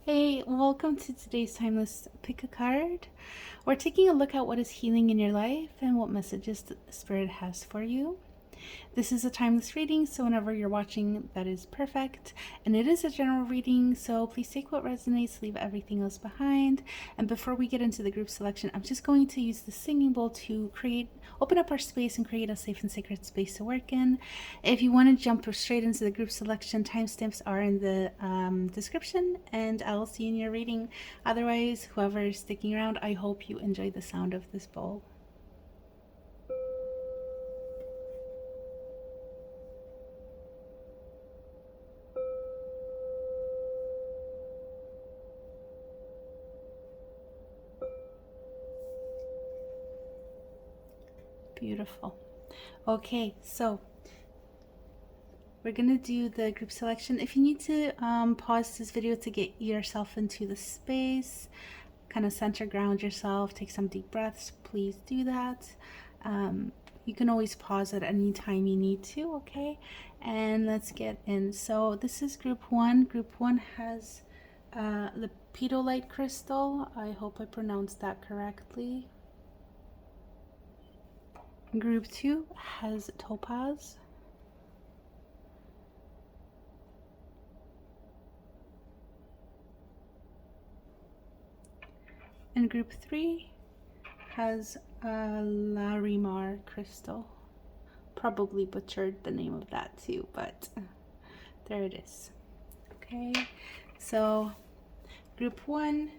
Hey, welcome to today's timeless pick a card. We're taking a look at what is healing in your life and what messages the Spirit has for you. This is a timeless reading, so whenever you're watching, that is perfect. And it is a general reading, so please take what resonates, leave everything else behind. And before we get into the group selection, I'm just going to use the singing bowl to open up our space and create a safe and sacred space to work in. If you want to jump straight into the group selection, timestamps are in the description, and I'll see you in your reading. Otherwise, whoever is sticking around, I hope you enjoy the sound of this bowl. Beautiful. Okay, so we're gonna do the group selection. If you need to pause this video to get yourself into the space, kind of center ground yourself, take some deep breaths, please do that. You can always pause at any time you need to, okay? And let's get in. So this is group one. Group one has Lepidolite crystal. I hope I pronounced that correctly. Group 2 has Topaz. And Group 3 has Larimar crystal. Probably butchered the name of that too, but there it is. Okay, so Group 1,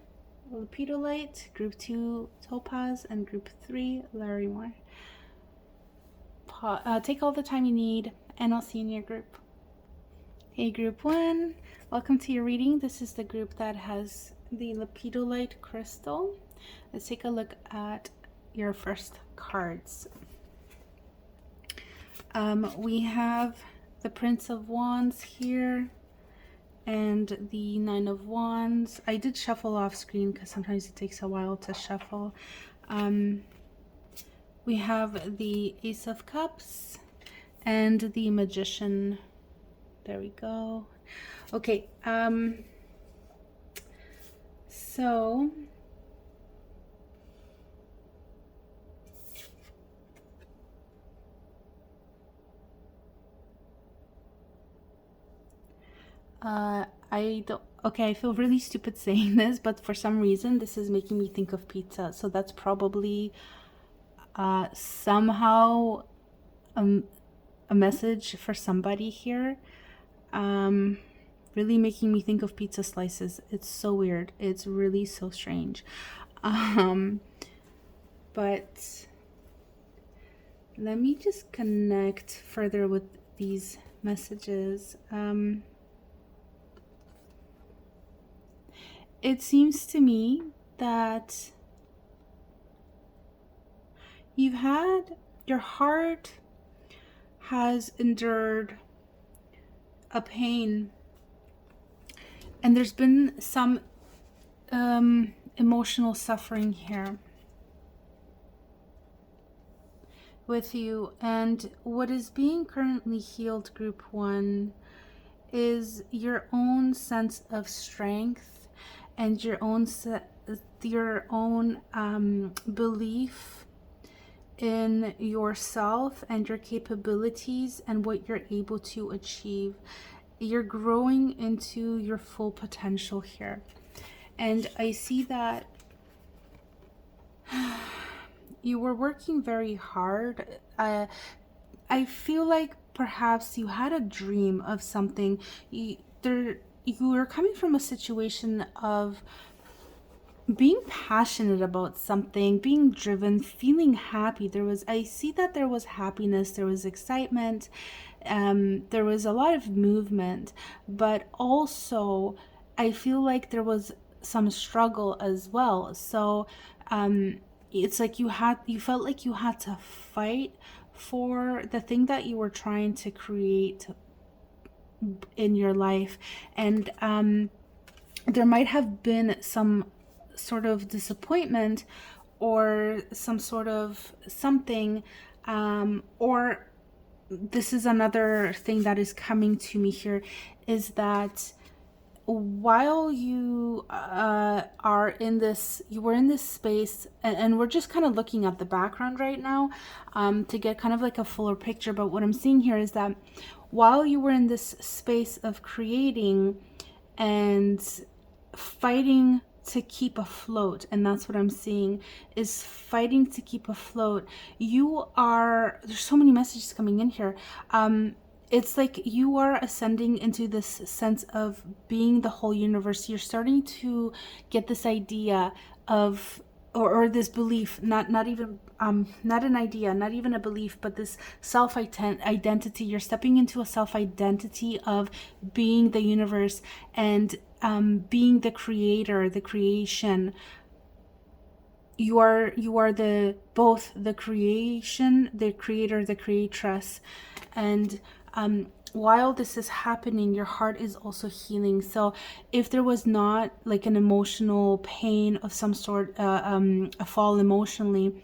Lepidolite, Group 2, Topaz, and Group 3, Larimar. Take all the time you need, and I'll see you in your group. Hey, Group 1, welcome to your reading. This is the group that has the Lepidolite crystal. Let's take a look at your first cards. We have the Prince of Wands here and the Nine of Wands. I did shuffle off screen because sometimes it takes a while to shuffle. We have the Ace of Cups and the Magician. There we go. Okay, so I feel really stupid saying this, but for some reason this is making me think of pizza. So that's probably somehow a message for somebody here. Really making me think of pizza slices. It's so weird. It's really so strange. But let me just connect further with these messages. It seems to me that your heart has endured a pain, and there's been some emotional suffering here with you. And what is being currently healed, Group 1, is your own sense of strength and your own belief in yourself and your capabilities and what you're able to achieve. You're growing into your full potential here. And I see that you were working very hard. I feel like perhaps you had a dream of something. You were coming from a situation of being passionate about something, being driven, feeling happy. I see that there was happiness, there was excitement, there was a lot of movement, but also I feel like there was some struggle as well. So it's like you felt like you had to fight for the thing that you were trying to create in your life. And there might have been some sort of disappointment or some sort of something, or this is another thing that is coming to me here, is that while you you were in this space, and we're just kind of looking at the background right now, to get kind of like a fuller picture. But what I'm seeing here is that while you were in this space of creating and fighting to keep afloat, and that's what I'm seeing, is fighting to keep afloat. There's so many messages coming in here. It's like you are ascending into this sense of being the whole universe. You're starting to get this idea of, or this belief, not even not an idea, not even a belief, but this self identity. You're stepping into a self identity of being the universe and being the creator, the creation. You are the both the creation, the creator, the creatress. And while this is happening, your heart is also healing. So if there was not like an emotional pain of some sort, a fall emotionally,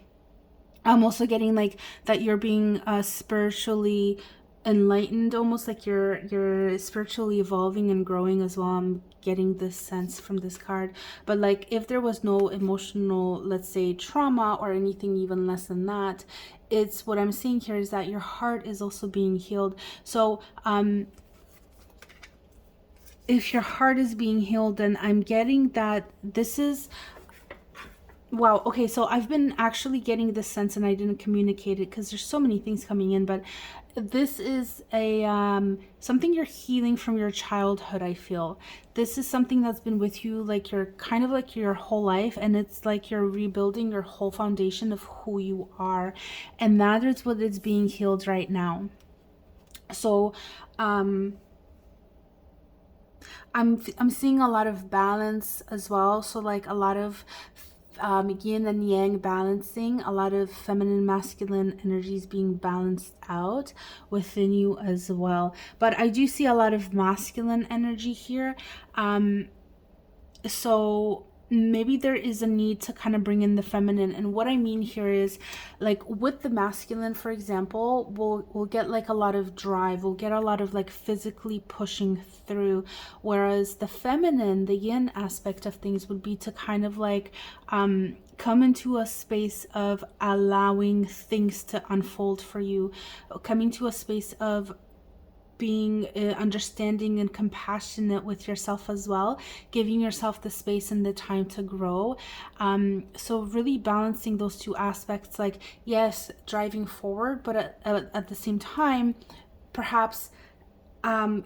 I'm also getting like that you're being spiritually enlightened, almost like you're spiritually evolving and growing as well. I'm getting this sense from this card. But like if there was no emotional, let's say, trauma or anything even less than that, it's what I'm seeing here is that your heart is also being healed. So if your heart is being healed, then I'm getting that this is, wow, okay, so I've been actually getting this sense and I didn't communicate it because there's so many things coming in, but this is a something you're healing from your childhood. I feel this is something that's been with you like you're kind of like your whole life, and it's like you're rebuilding your whole foundation of who you are, and that is what is being healed right now. So I'm seeing a lot of balance as well. So like a lot of yin and yang balancing, a lot of feminine masculine energies being balanced out within you as well. But I do see a lot of masculine energy here. So maybe there is a need to kind of bring in the feminine. And what I mean here is like with the masculine, for example, we'll get like a lot of drive, we'll get a lot of like physically pushing through, whereas the feminine, the yin aspect of things would be to kind of like come into a space of allowing things to unfold for you, coming to a space of being understanding and compassionate with yourself as well, giving yourself the space and the time to grow. So really balancing those two aspects, like yes, driving forward, but at the same time, perhaps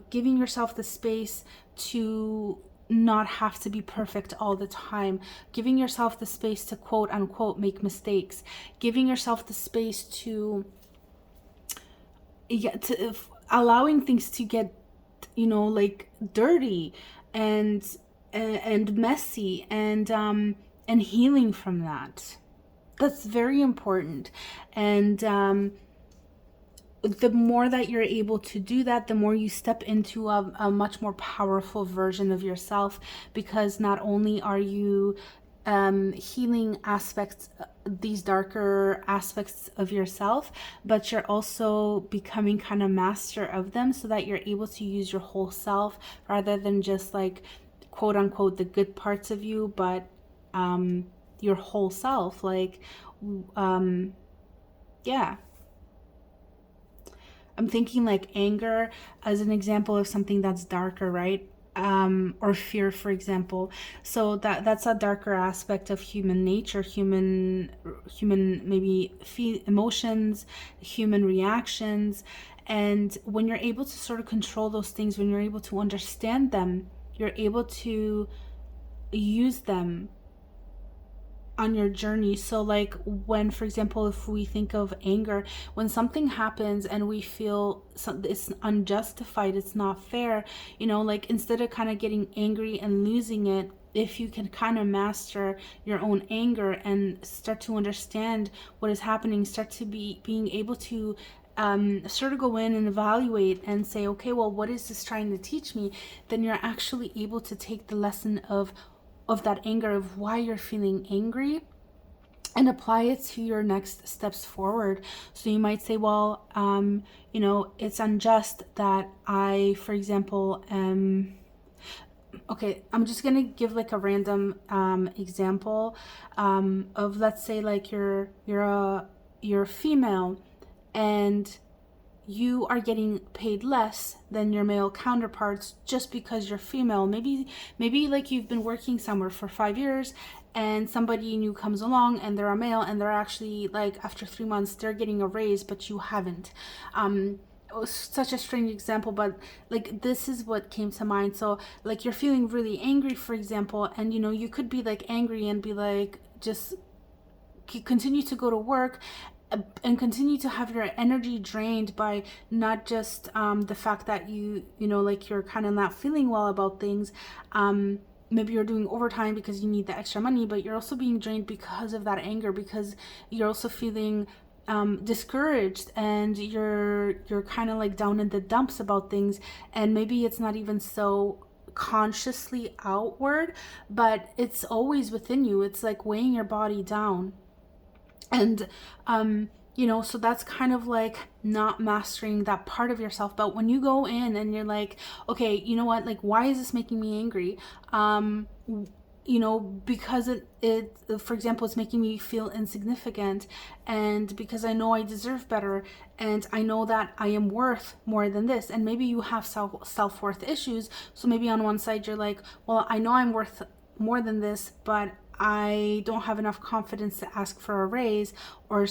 giving yourself the space to not have to be perfect all the time, giving yourself the space to quote unquote make mistakes, giving yourself the space to allowing things to get, like dirty and messy, and healing from that. That's very important. And the more that you're able to do that, the more you step into a much more powerful version of yourself, because not only are you healing aspects, these darker aspects of yourself, but you're also becoming kind of master of them, so that you're able to use your whole self rather than just like quote unquote the good parts of you, but your whole self. Like yeah, I'm thinking like anger as an example of something that's darker, right? Or fear, for example. So that's a darker aspect of human nature, human maybe emotions, human reactions. And when you're able to sort of control those things, when you're able to understand them, you're able to use them on your journey. So like when, for example, if we think of anger, when something happens and we feel it's unjustified, it's not fair, like instead of kind of getting angry and losing it, if you can kind of master your own anger and start to understand what is happening, start to being able to sort of go in and evaluate and say, okay, well, what is this trying to teach me? Then you're actually able to take the lesson of that anger, of why you're feeling angry, and apply it to your next steps forward. So you might say, well, it's unjust that I, for example, okay, I'm just gonna give like a random example of, let's say, like you're female and you are getting paid less than your male counterparts just because you're female. Maybe like you've been working somewhere for 5 years and somebody new comes along and they're a male and they're actually like after 3 months they're getting a raise, but you haven't. It was such a strange example, but like this is what came to mind. So like you're feeling really angry, for example, and you know, you could be like angry and be like, just continue to go to work and continue to have your energy drained by not just the fact that you know, like you're kind of not feeling well about things. Maybe you're doing overtime because you need the extra money, but you're also being drained because of that anger, because you're also feeling discouraged and you're kind of like down in the dumps about things. And maybe it's not even so consciously outward, but it's always within you. It's like weighing your body down. And you know, so that's kind of like not mastering that part of yourself. But when you go in and you're like, okay, you know what, like, why is this making me angry? You know, because it for example, it's making me feel insignificant, and because I know I deserve better, and I know that I am worth more than this. And maybe you have self-worth issues, so maybe on one side you're like, well, I know I'm worth more than this, but I don't have enough confidence to ask for a raise or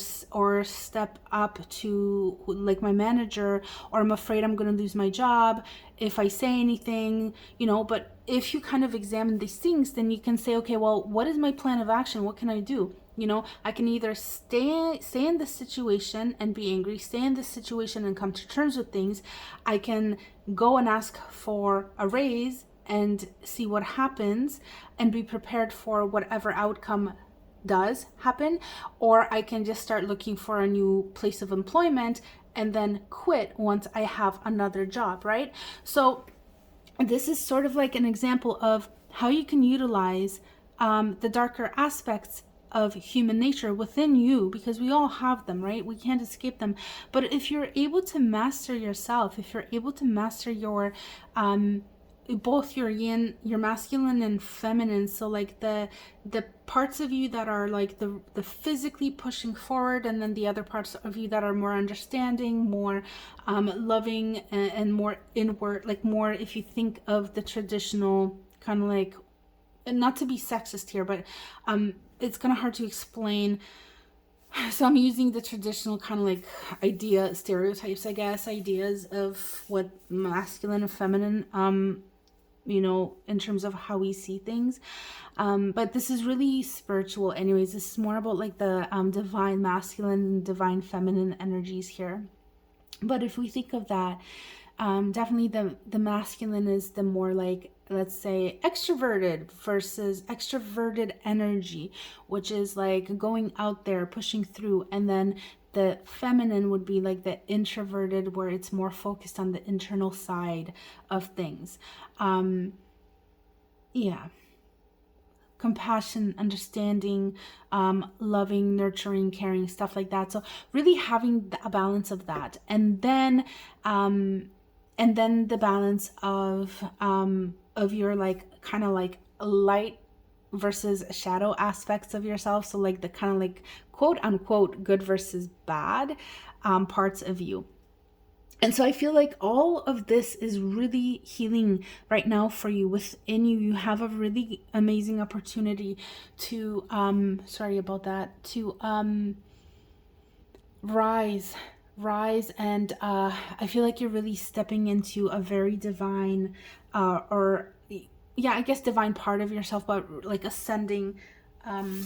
step up to like my manager, or I'm afraid I'm going to lose my job if I say anything, you know. But if you kind of examine these things, then you can say, okay, well, what is my plan of action? What can I do? You know, I can either stay in this situation and be angry, stay in this situation and come to terms with things. I can go and ask for a raise and see what happens and be prepared for whatever outcome does happen, or I can just start looking for a new place of employment and then quit once I have another job, right? So this is sort of like an example of how you can utilize the darker aspects of human nature within you, because we all have them, right? We can't escape them. But if you're able to master yourself, if you're able to master your both your yin, your masculine and feminine, so like the parts of you that are like the physically pushing forward, and then the other parts of you that are more understanding, more loving, and more inward, like more, if you think of the traditional kind of like, not to be sexist here, but it's kind of hard to explain, so I'm using the traditional kind of like stereotypes, I guess, ideas of what masculine and feminine, you know, in terms of how we see things. But this is really spiritual anyways. This is more about like the divine masculine and divine feminine energies here. But if we think of that, definitely the masculine is the more like, let's say, extroverted versus extroverted energy, which is like going out there, pushing through. And then the feminine would be like the introverted, where it's more focused on the internal side of things. Yeah. Compassion, understanding, loving, nurturing, caring, stuff like that. So really having a balance of that. And then the balance of your like kind of like light versus shadow aspects of yourself. So like the kind of like quote unquote good versus bad parts of you. And so I feel like all of this is really healing right now for you. Within you, you have a really amazing opportunity to rise, and I feel like you're really stepping into a very divine divine part of yourself, but like ascending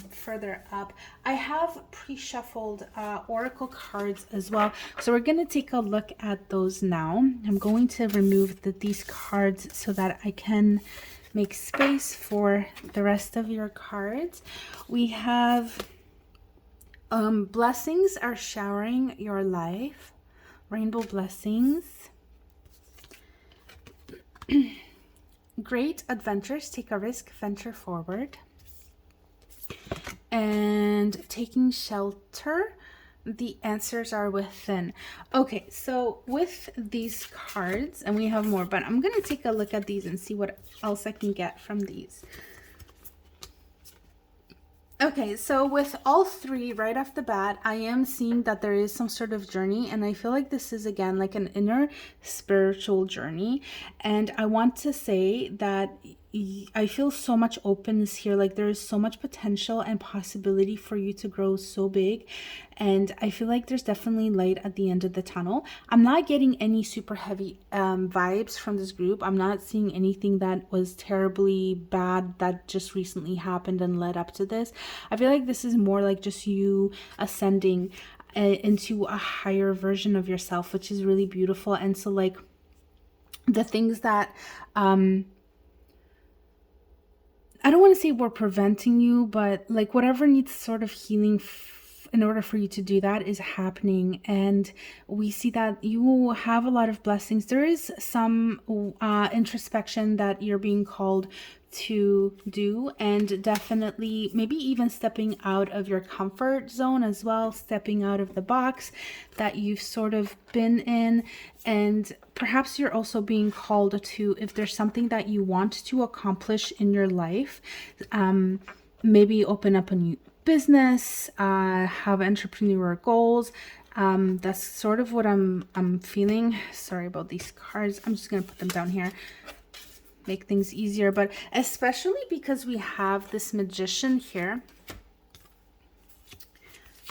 further up. I have pre-shuffled oracle cards as well, so we're going to take a look at those now. I'm going to remove these cards so that I can make space for the rest of your cards. We have blessings are showering your life, rainbow blessings. Great adventures, take a risk, venture forward. And taking shelter, The answers are within. Okay, so with these cards, and we have more, but I'm going to take a look at these and see what else I can get from these. Okay, so with all three right off the bat, I am seeing that there is some sort of journey, and I feel like this is again like an inner spiritual journey. And I want to say that I feel so much openness here. Like there is so much potential and possibility for you to grow so big. And I feel like there's definitely light at the end of the tunnel. I'm not getting any super heavy vibes from this group. I'm not seeing anything that was terribly bad that just recently happened and led up to this. I feel like this is more like just you ascending into a higher version of yourself, which is really beautiful. And so like the things that I don't want to say we're preventing you, but like whatever needs sort of healing in order for you to do that is happening. And we see that you have a lot of blessings. There is some introspection that you're being called to do, and definitely maybe even stepping out of your comfort zone as well, stepping out of the box that you've sort of been in. And perhaps you're also being called to, if there's something that you want to accomplish in your life, maybe open up a new business, have entrepreneurial goals. That's sort of what I'm feeling. Sorry about these cards. I'm just gonna put them down here, make things easier, but especially because we have this magician here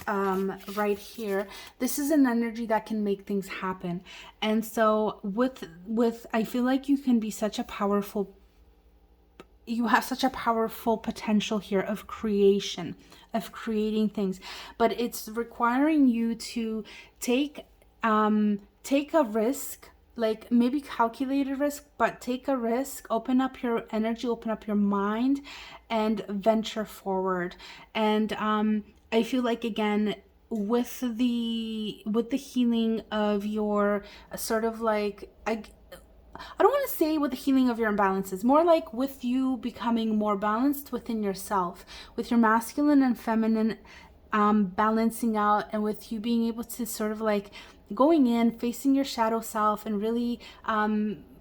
right here. This is an energy that can make things happen. And so with I feel like you can be such a powerful, you have such a powerful potential here of creation, of creating things, but it's requiring you to take a risk, like maybe calculated risk, but take a risk, open up your energy, open up your mind, and venture forward. And I feel like again with the healing of your sort of like I don't want to say with the healing of your imbalances, more like with you becoming more balanced within yourself, with your masculine and feminine balancing out, and with you being able to sort of like going in, facing your shadow self, and really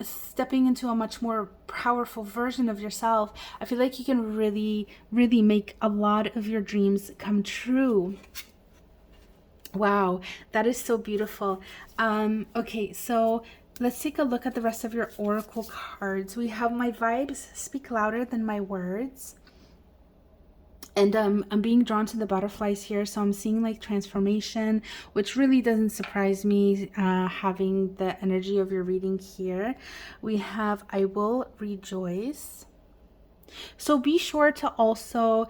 stepping into a much more powerful version of yourself. I feel like you can really, really make a lot of your dreams come true. Wow, that is so beautiful. Okay, so let's take a look at the rest of your oracle cards. We have my vibes speak louder than my words. And I'm being drawn to the butterflies here, so I'm seeing like transformation, which really doesn't surprise me, having the energy of your reading here. We have I will rejoice. So be sure to also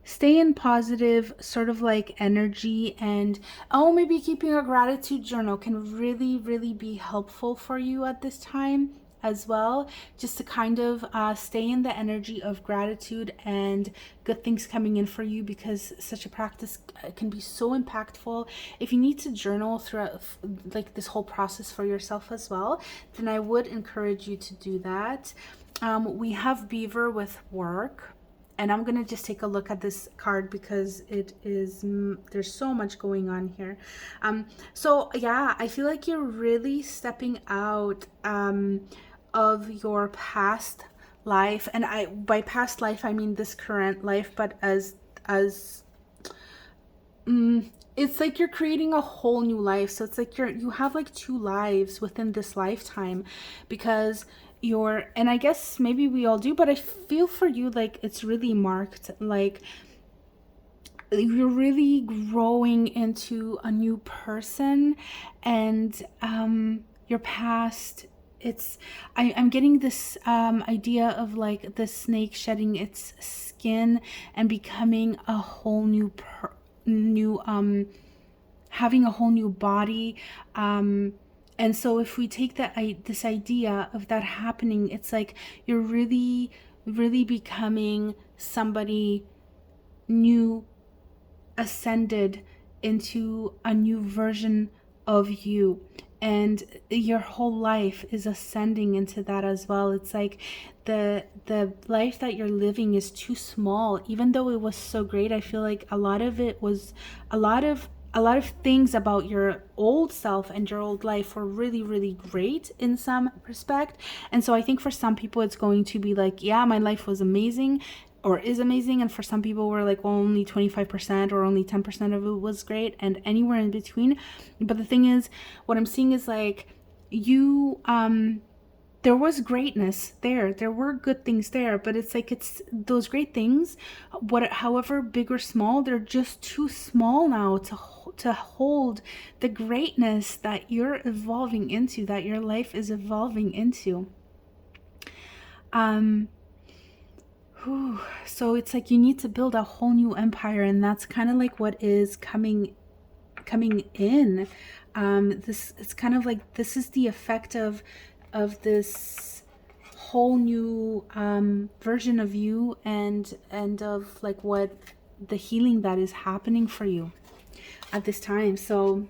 stay in positive sort of like energy, and maybe keeping a gratitude journal can really, really be helpful for you at this time as well, just to kind of stay in the energy of gratitude and good things coming in for you, because such a practice can be so impactful. If you need to journal throughout like this whole process for yourself as well, then I would encourage you to do that. We have beaver with work, and I'm gonna just take a look at this card because it is there's so much going on here. So yeah, I feel like you're really stepping out of your past life, and by past life I mean this current life, but as it's like you're creating a whole new life. So it's like you have like two lives within this lifetime, because and I guess maybe we all do, but I feel for you like it's really marked, like you're really growing into a new person. And your past, I'm getting this idea of like the snake shedding its skin and becoming a whole new having a whole new body. And so if we take this idea of that happening, it's like you're really, really becoming somebody new, ascended into a new version of you. And your whole life is ascending into that as well. It's like the life that you're living is too small. Even though it was so great, I feel like a lot of a lot of things about your old self and your old life were really, really great in some respect. And so I think for some people it's going to be like, yeah, my life was amazing or is amazing. And for some people we're like, well, only 25% or only 10% of it was great, and anywhere in between. But the thing is, what I'm seeing is like you, there was greatness there. There were good things there, but it's like it's those great things, however big or small, they're just too small now to hold the greatness that you're evolving into, that your life is evolving into. So it's like you need to build a whole new empire, and that's kind of like what is coming in. This, it's kind of like this is the effect of this whole new version of you, and of like what the healing that is happening for you at this time. So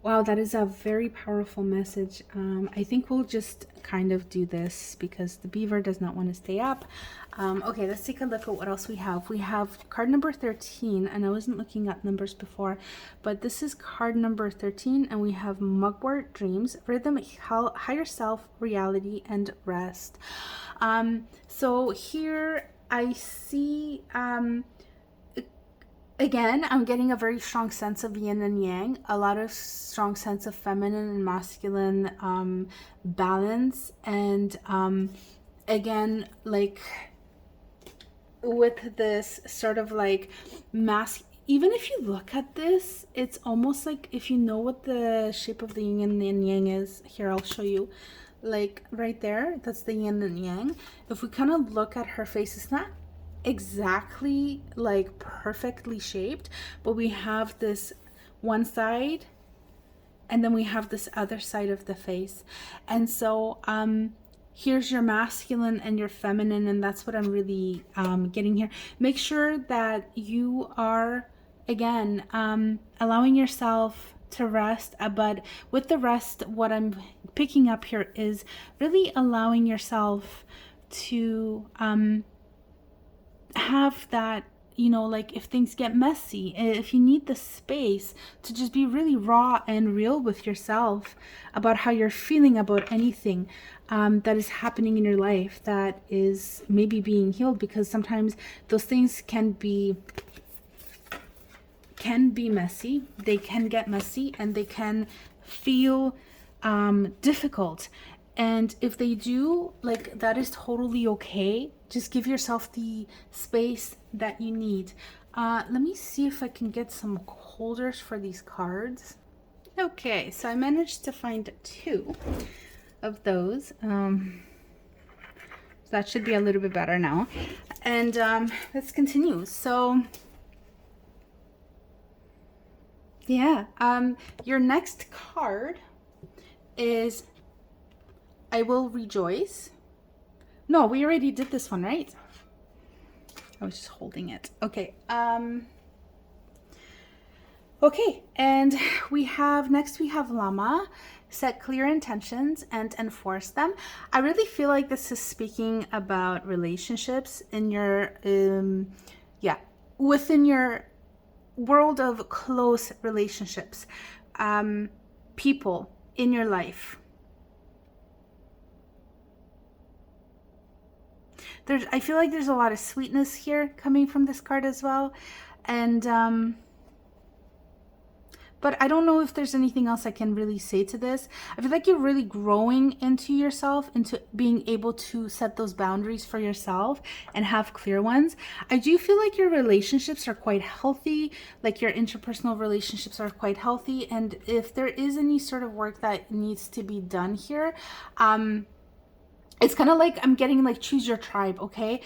wow, that is a very powerful message. I think we'll just kind of do this because the beaver does not want to stay up. Okay, let's take a look at what else we have. We have card number 13, and I wasn't looking at numbers before, but this is card number 13, and we have Mugwort Dreams, Rhythm, Higher Self, Reality, and Rest. So here I see... again, I'm getting a very strong sense of yin and yang, a lot of strong sense of feminine and masculine balance. And again, like with this sort of like even if you look at this, it's almost like if you know what the shape of the yin and yang is, here I'll show you. Like right there, that's the yin and yang. If we kind of look at her face, it's not exactly like perfectly shaped, but we have this one side and then we have this other side of the face. And so here's your masculine and your feminine, and that's what I'm really getting here. Make sure that you are, again, allowing yourself to rest, but with the rest, what I'm picking up here is really allowing yourself to have that, you know, like if things get messy, if you need the space to just be really raw and real with yourself about how you're feeling about anything that is happening in your life that is maybe being healed, because sometimes those things can be messy, they can get messy, and they can feel difficult. And if they do, like, that is totally okay. Just give yourself the space that you need. Let me see if I can get some holders for these cards. Okay, so I managed to find 2 of those. So that should be a little bit better now. And let's continue. So yeah, your next card is I Will Rejoice. No, we already did this one, right? I was just holding it. Okay. Okay, and we have Llama. Set clear intentions and enforce them. I really feel like this is speaking about relationships in your within your world of close relationships, people in your life. I feel like there's a lot of sweetness here coming from this card as well. And but I don't know if there's anything else I can really say to this. I feel like you're really growing into yourself, into being able to set those boundaries for yourself and have clear ones. I do feel like your relationships are quite healthy, like your interpersonal relationships are quite healthy. And if there is any sort of work that needs to be done here, it's kind of like I'm getting like choose your tribe, okay?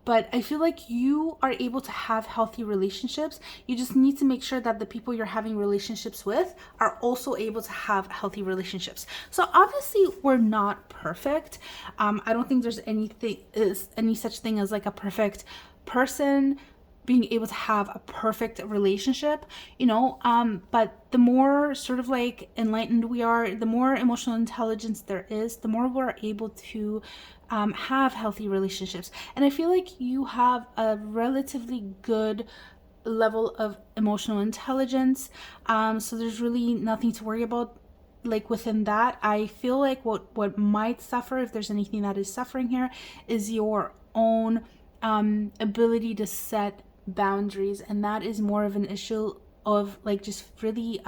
But I feel like you are able to have healthy relationships. You just need to make sure that the people you're having relationships with are also able to have healthy relationships. So obviously we're not perfect. I don't think there's any such thing as like a perfect person being able to have a perfect relationship, you know, but the more sort of like enlightened we are, the more emotional intelligence there is, the more we're able to have healthy relationships. And I feel like you have a relatively good level of emotional intelligence. So there's really nothing to worry about like within that. I feel like what might suffer, if there's anything that is suffering here, is your own ability to set boundaries, and that is more of an issue of like just really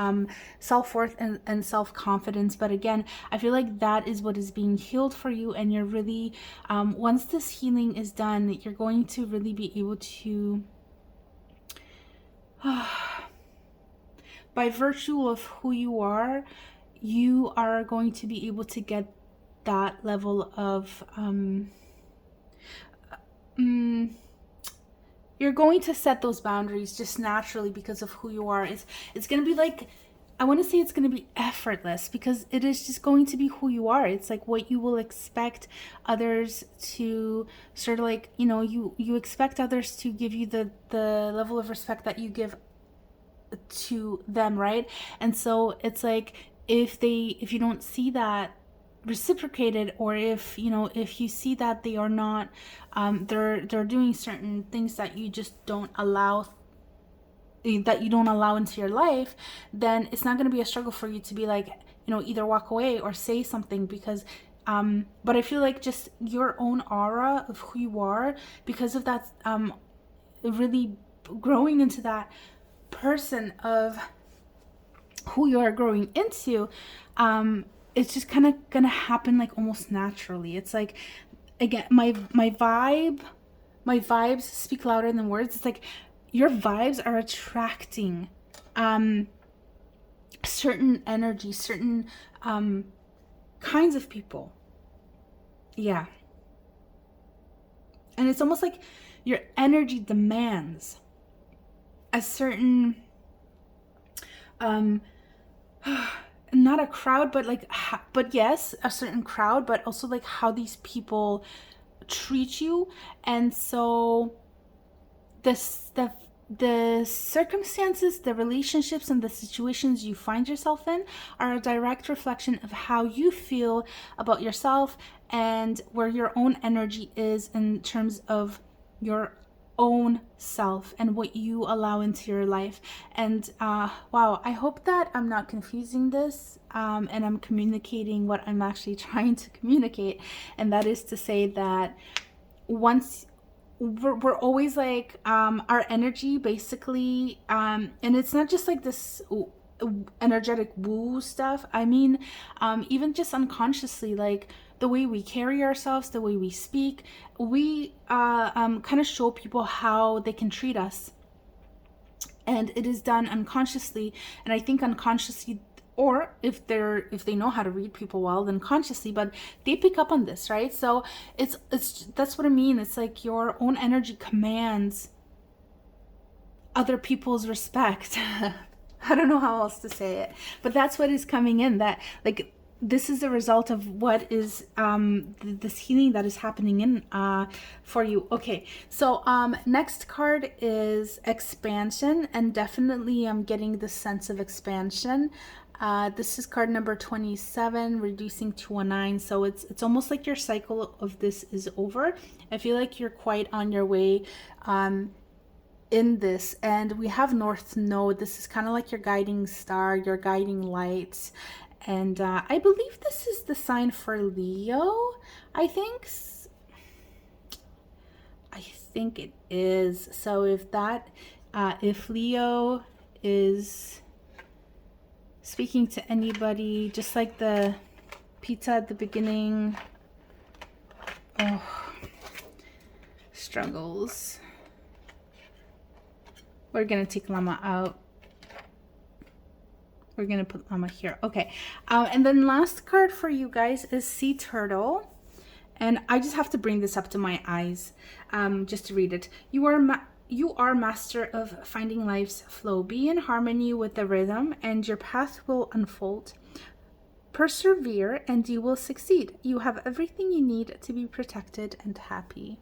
self-worth and self-confidence. But again, I feel like that is what is being healed for you, and you're really once this healing is done, you're going to really be able to by virtue of who you are going to be able to get that level of you're going to set those boundaries just naturally because of who you are. It's going to be like, I want to say it's going to be effortless, because it is just going to be who you are. It's like what you will expect others to sort of like, you know, you expect others to give you the level of respect that you give to them, right? And so it's like if you don't see that reciprocated, or if you see that they are not they're doing certain things that you just don't allow into your life, then it's not going to be a struggle for you to be like, either walk away or say something, because but I feel like just your own aura of who you are, because of that really growing into that person of who you are growing into, it's just kind of gonna happen like almost naturally. It's like, again, my vibes speak louder than words. It's like your vibes are attracting certain energy, certain kinds of people. Yeah. And it's almost like your energy demands a certain not a crowd, but like, but yes, a certain crowd, but also like how these people treat you. And so the circumstances, the relationships, and the situations you find yourself in are a direct reflection of how you feel about yourself and where your own energy is in terms of your own self and what you allow into your life. And wow, I hope that I'm not confusing this and I'm communicating what I'm actually trying to communicate. And that is to say that once we're always like our energy basically and it's not just like this energetic woo stuff. I mean, even just unconsciously, like the way we carry ourselves, the way we speak, we kind of show people how they can treat us, and it is done unconsciously. And I think unconsciously, or if they know how to read people well, then consciously, but they pick up on this, right? So it's that's what I mean. It's like your own energy commands other people's respect. I don't know how else to say it, but that's what is coming in. That like this is a result of what is this healing that is happening in for you. Okay, so next card is expansion, and definitely I'm getting the sense of expansion. This is card number 27, reducing to a 9. So it's almost like your cycle of this is over. I feel like you're quite on your way in this. And we have North Node. This is kind of like your guiding star, your guiding light. And I believe this is the sign for Leo, I think. I think it is. So if Leo is speaking to anybody, just like the pizza at the beginning. Oh, struggles. We're going to take Llama out. We're going to put Llama here. Okay. And then last card for you guys is Sea Turtle. And I just have to bring this up to my eyes just to read it. You are master of finding life's flow. Be in harmony with the rhythm and your path will unfold. Persevere and you will succeed. You have everything you need to be protected and happy.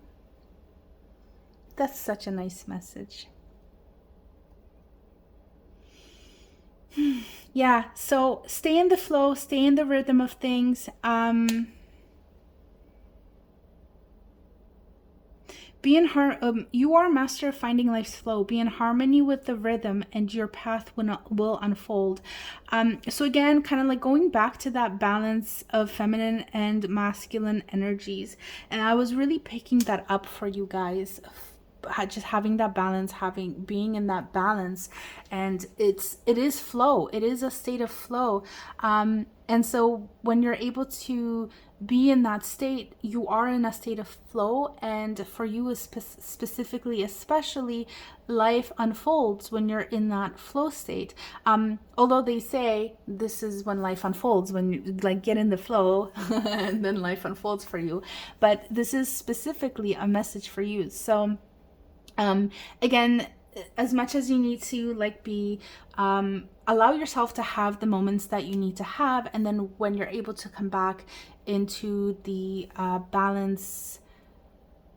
That's such a nice message. Yeah, so stay in the flow, stay in the rhythm of things. you are master of finding life's flow. Be in harmony with the rhythm and your path will unfold. So again, kind of like going back to that balance of feminine and masculine energies. And I was really picking that up for you guys, just having that balance, being in that balance. And it is flow. It is a state of flow. And so when you're able to be in that state, you are in a state of flow. And for you specifically, especially, life unfolds when you're in that flow state. Although they say this is when life unfolds, when you like get in the flow and then life unfolds for you. But this is specifically a message for you. So again, as much as you need to like be allow yourself to have the moments that you need to have, and then when you're able to come back into the balance,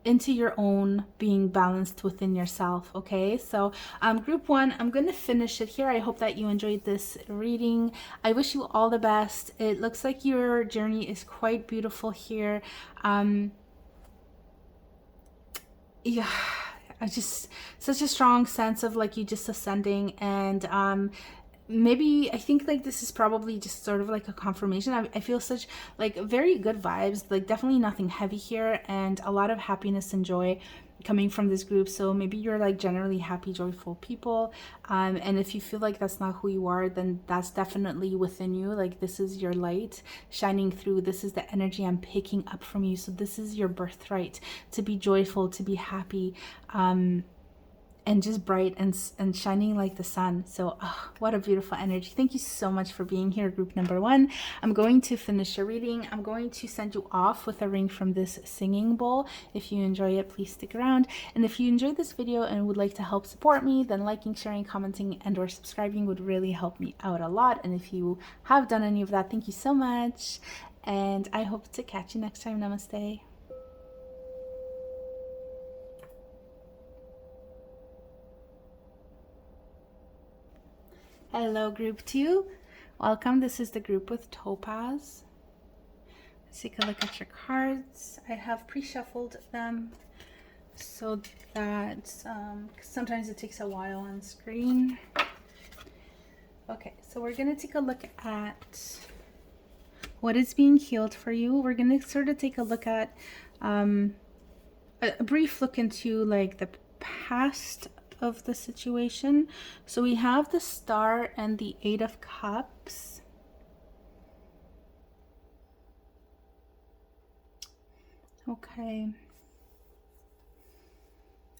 into your own being balanced within yourself. Okay, so group 1, I'm going to finish it here. I hope that you enjoyed this reading. I wish you all the best. It looks like your journey is quite beautiful here. Yeah, I just, such a strong sense of like you just ascending. And maybe I think like this is probably just sort of like a confirmation. I feel such like very good vibes, like definitely nothing heavy here, and a lot of happiness and joy coming from this group. So maybe you're like generally happy, joyful people, and if you feel like that's not who you are, then that's definitely within you. Like this is your light shining through. This is the energy I'm picking up from you. So this is your birthright, to be joyful, to be happy, and just bright and shining like the sun. So what a beautiful energy. Thank you so much for being here, group number 1. I'm going to finish your reading. I'm going to send you off with a ring from this singing bowl. If you enjoy it, please stick around. And if you enjoyed this video and would like to help support me, then liking, sharing, commenting, and or subscribing would really help me out a lot. And if you have done any of that, thank you so much. And I hope to catch you next time. Namaste. Hello, group 2. Welcome. This is the group with Topaz. Let's take a look at your cards. I have pre-shuffled them so that sometimes it takes a while on screen. Okay, so we're going to take a look at what is being healed for you. We're going to sort of take a look at a brief look into like the past of the situation. So we have the Star and the 8 of Cups. Okay.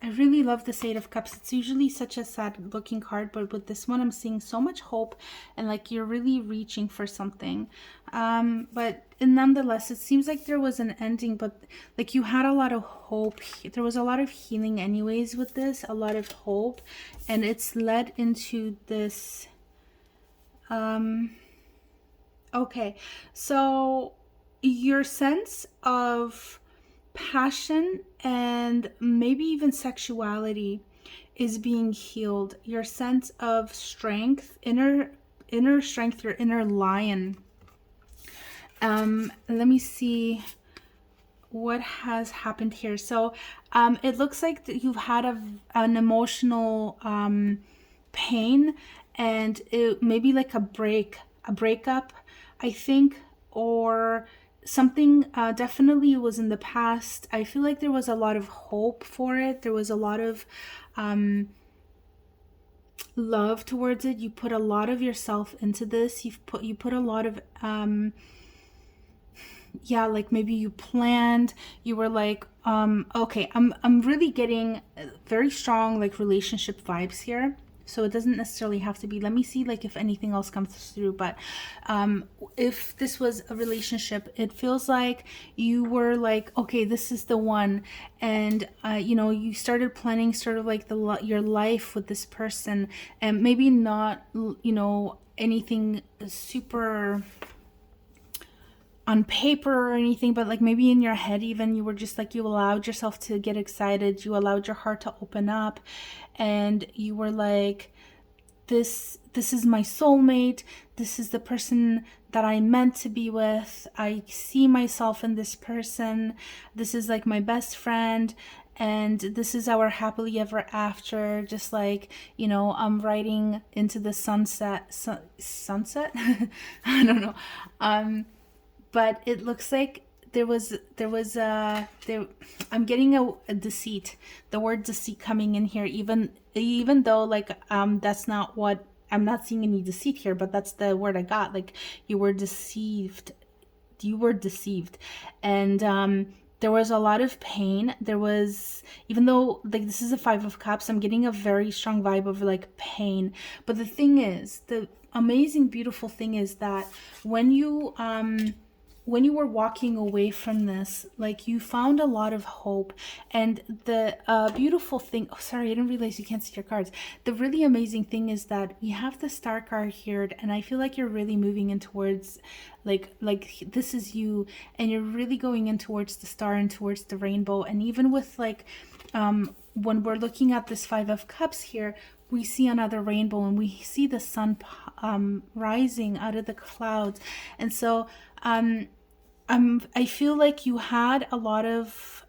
I really love this 8 of Cups. It's usually such a sad looking card, but with this one I'm seeing so much hope and like you're really reaching for something. But nonetheless, it seems like there was an ending, but like you had a lot of hope. There was a lot of healing anyways with this, a lot of hope, and it's led into this. Okay, so your sense of passion and maybe even sexuality is being healed. Your sense of strength, inner strength, your inner lion. Let me see what has happened here. So it looks like that you've had an emotional pain, and it maybe like a breakup, I think, or something. Definitely was in the past. I feel like there was a lot of hope for it. There was a lot of love towards it. You put a lot of yourself into this. You put a lot of yeah, like maybe you planned, you were like okay, I'm really getting very strong like relationship vibes here. So it doesn't necessarily have to be, let me see like if anything else comes through, but if this was a relationship, it feels like you were like, okay, this is the one, and you know, you started planning sort of like your life with this person, and maybe not, you know, anything super on paper or anything, but like maybe in your head even, you were just like, you allowed yourself to get excited, you allowed your heart to open up, and you were like, this is my soulmate, this is the person that I meant to be with, I see myself in this person, this is like my best friend. and this is our happily ever after, just like, you know, I'm riding into the sunset. Sunset? I don't know. But it looks like there I'm getting a deceit, the word deceit coming in here, even though like that's not what I'm not seeing any deceit here, but that's the word I got. Like you were deceived, and there was a lot of pain. There was, even though like this is a 5 of Cups, I'm getting a very strong vibe of like pain. But the thing is, the amazing beautiful thing is that when you were walking away from this, like you found a lot of hope. And the beautiful thing, oh, sorry, I didn't realize you can't see your cards. The really amazing thing is that we have the Star card here, and I feel like you're really moving in towards like this is you, and you're really going in towards the star and towards the rainbow. And even with like when we're looking at this 5 of Cups here, we see another rainbow, and we see the sun rising out of the clouds. And so I feel like you had a lot of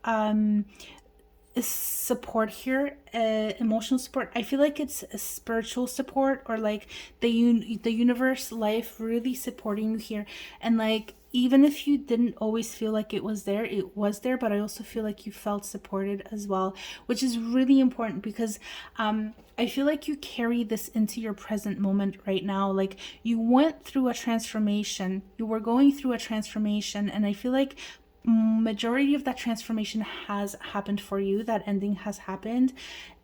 support here, emotional support. I feel like it's a spiritual support, or like the universe, life really supporting you here. And like, even if you didn't always feel like it was there, but I also feel like you felt supported as well, which is really important, because I feel like you carry this into your present moment right now. Like you went through a transformation, you were going through a transformation, and I feel like majority of that transformation has happened for you. That ending has happened,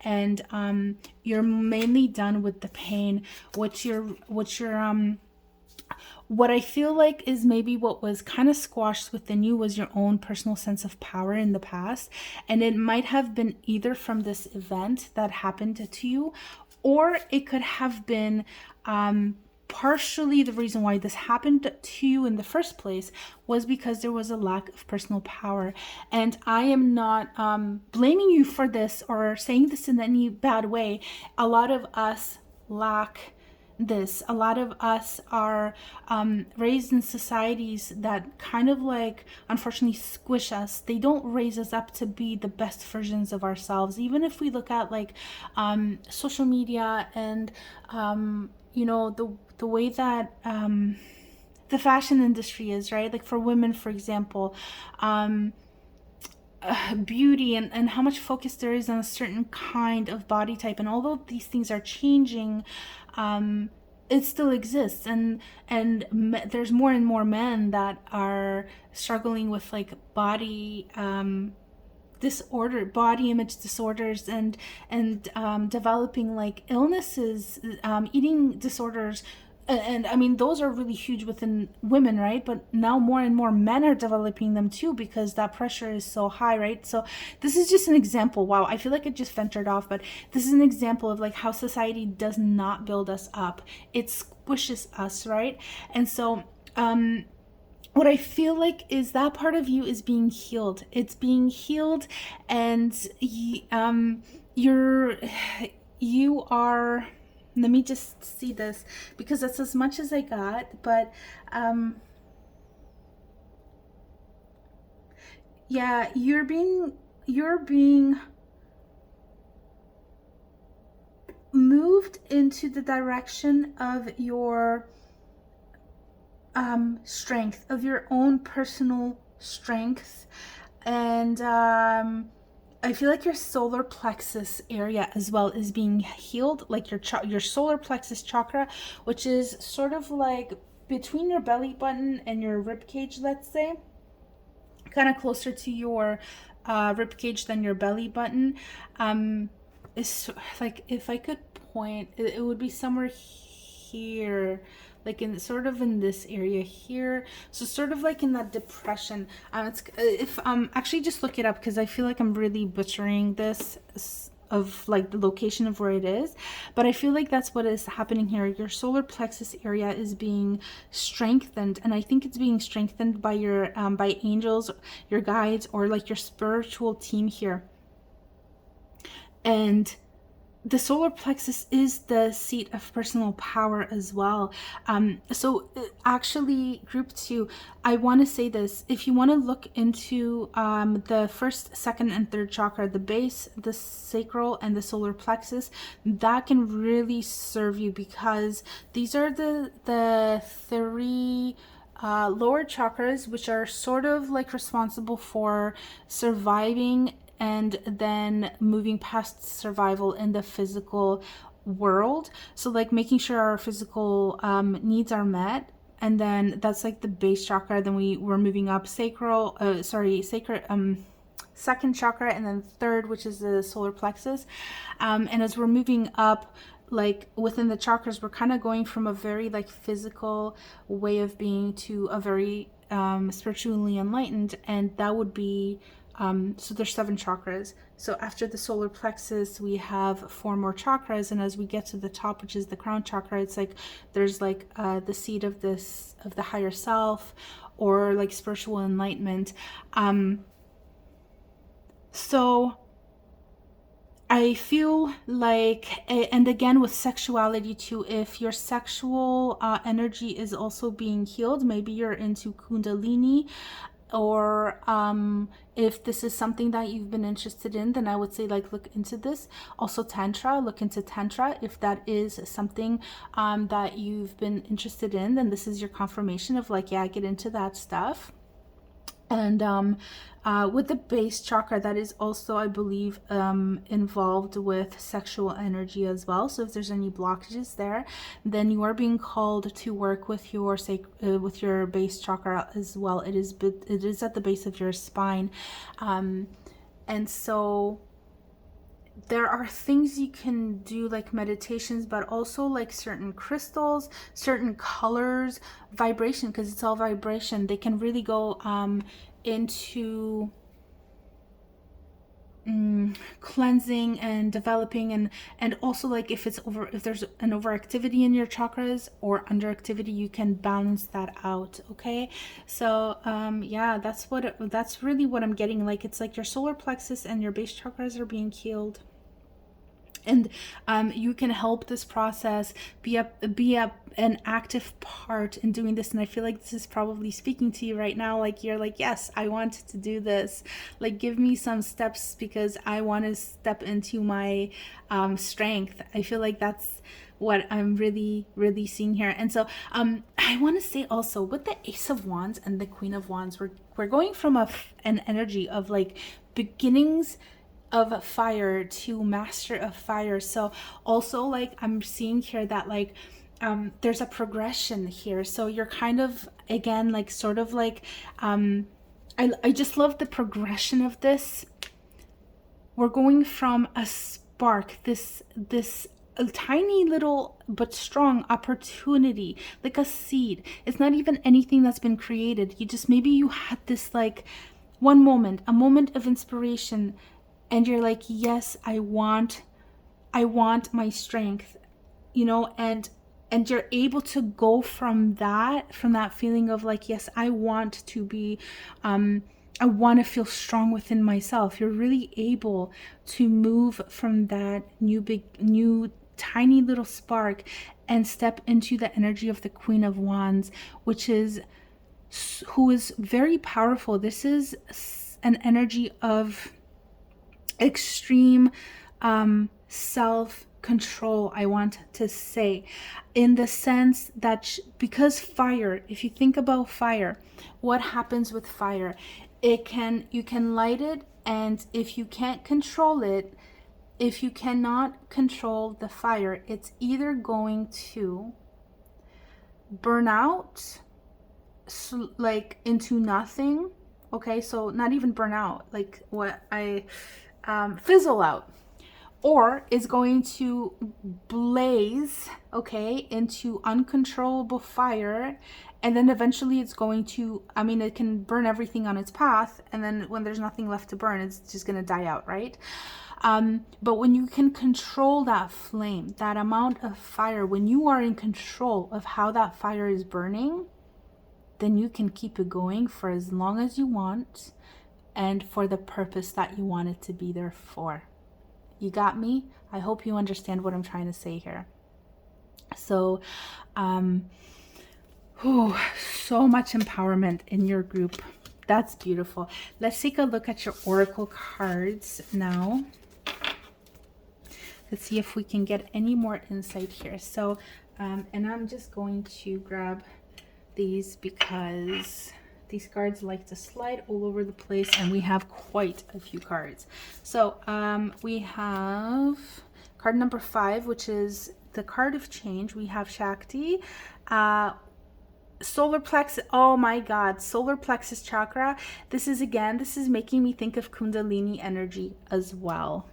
and you're mainly done with the pain. What I feel like is maybe what was kind of squashed within you was your own personal sense of power in the past. And it might have been either from this event that happened to you, or it could have been partially the reason why this happened to you in the first place was because there was a lack of personal power. And I am not blaming you for this or saying this in any bad way. A lot of us lack this. A lot of us are raised in societies that kind of like unfortunately squish us. They don't raise us up to be the best versions of ourselves. Even if we look at like social media and you know, the way that the fashion industry is, right? Like for women, for example, beauty and how much focus there is on a certain kind of body type. And although these things are changing, it still exists, and there's more and more men that are struggling with like body body image disorders, and developing like illnesses, eating disorders. And I mean, those are really huge within women, right? But now more and more men are developing them too, because that pressure is so high, right? So this is just an example. Wow, I feel like it just ventured off, but this is an example of like how society does not build us up. It squishes us, right? And so what I feel like is that part of you is being healed. It's being healed, and you are. Let me just see this, because that's as much as I got. But yeah, you're being moved into the direction of your strength, of your own personal strength. And I feel like your solar plexus area as well is being healed, like your solar plexus chakra, which is sort of like between your belly button and your rib cage, let's say, kind of closer to your rib cage than your belly button. It's like, if I could point, it would be somewhere here, like in sort of in this area here. So sort of like in that depression. If actually just look it up, because I feel like I'm really butchering this of like the location of where it is, but I feel like that's what is happening here. Your solar plexus area is being strengthened, and I think it's being strengthened by your by angels, your guides, or like your spiritual team here. And the solar plexus is the seat of personal power as well. So actually, group 2, I want to say this. If you want to look into the first, second, and third chakra, the base, the sacral, and the solar plexus, that can really serve you, because these are the three lower chakras, which are sort of like responsible for surviving and then moving past survival in the physical world. So like making sure our physical needs are met, and then that's like the base chakra. Then we're moving up sacral, second chakra, and then third, which is the solar plexus. And as we're moving up, like within the chakras, we're kind of going from a very like physical way of being to a very spiritually enlightened, and that would be so there's 7 chakras. So after the solar plexus, we have 4 more chakras, and as we get to the top, which is the crown chakra, it's like there's like the seat of the higher self, or like spiritual enlightenment. So I feel like, and again with sexuality too, if your sexual energy is also being healed, maybe you're into Kundalini, or if this is something that you've been interested in, then I would say like look into this. Also Tantra, look into Tantra. If that is something that you've been interested in, then this is your confirmation of like, yeah, get into that stuff. And with the base chakra, that is also, I believe, involved with sexual energy as well. So if there's any blockages there, then you are being called to work with your base chakra as well. It is at the base of your spine, and so there are things you can do like meditations, but also like certain crystals, certain colors, vibration, because it's all vibration. They can really go into cleansing and developing, and also like if there's an overactivity in your chakras or underactivity, you can balance that out. Okay, so yeah, that's really what I'm getting. Like it's like your solar plexus and your base chakras are being healed, and you can help this process be an active part in doing this. And I feel like this is probably speaking to you right now, like you're like, yes, I want to do this, like give me some steps, because I want to step into my strength. I feel like that's what I'm really seeing here. And so I want to say also with the Ace of Wands and the Queen of Wands, we're going from an energy of like beginnings of fire to master of fire. So also like I'm seeing here that like there's a progression here. So you're kind of again like sort of like I just love the progression of this. We're going from a spark, this a tiny little but strong opportunity, like a seed. It's not even anything that's been created. Maybe you had this like one moment, a moment of inspiration, and you're like, yes, I want my strength, and you're able to go from that feeling of like, yes, I want to be I want to feel strong within myself. You're really able to move from that new tiny little spark and step into the energy of the Queen of Wands, who is very powerful. This is an energy of extreme self-control, I want to say, in the sense that because fire, if you think about fire, what happens with fire? You can light it, and if you can't control it, if you cannot control the fire, it's either going to burn out like into nothing. Okay, so not even burn out, like what I fizzle out, or is going to blaze, okay, into uncontrollable fire, and then eventually it's going to, it can burn everything on its path, and then when there's nothing left to burn, it's just going to die out, right? But when you can control that flame, that amount of fire, when you are in control of how that fire is burning, then you can keep it going for as long as you want, and for the purpose that you want it to be there for. You got me? I hope you understand what I'm trying to say here. So, so much empowerment in your group. That's beautiful. Let's take a look at your oracle cards now. Let's see if we can get any more insight here. So, and I'm just going to grab these because these cards like to slide all over the place, and we have quite a few cards. So we have card number 5, which is the card of change. We have Shakti, solar plexus. Oh my god, solar plexus chakra. This is making me think of Kundalini energy as well.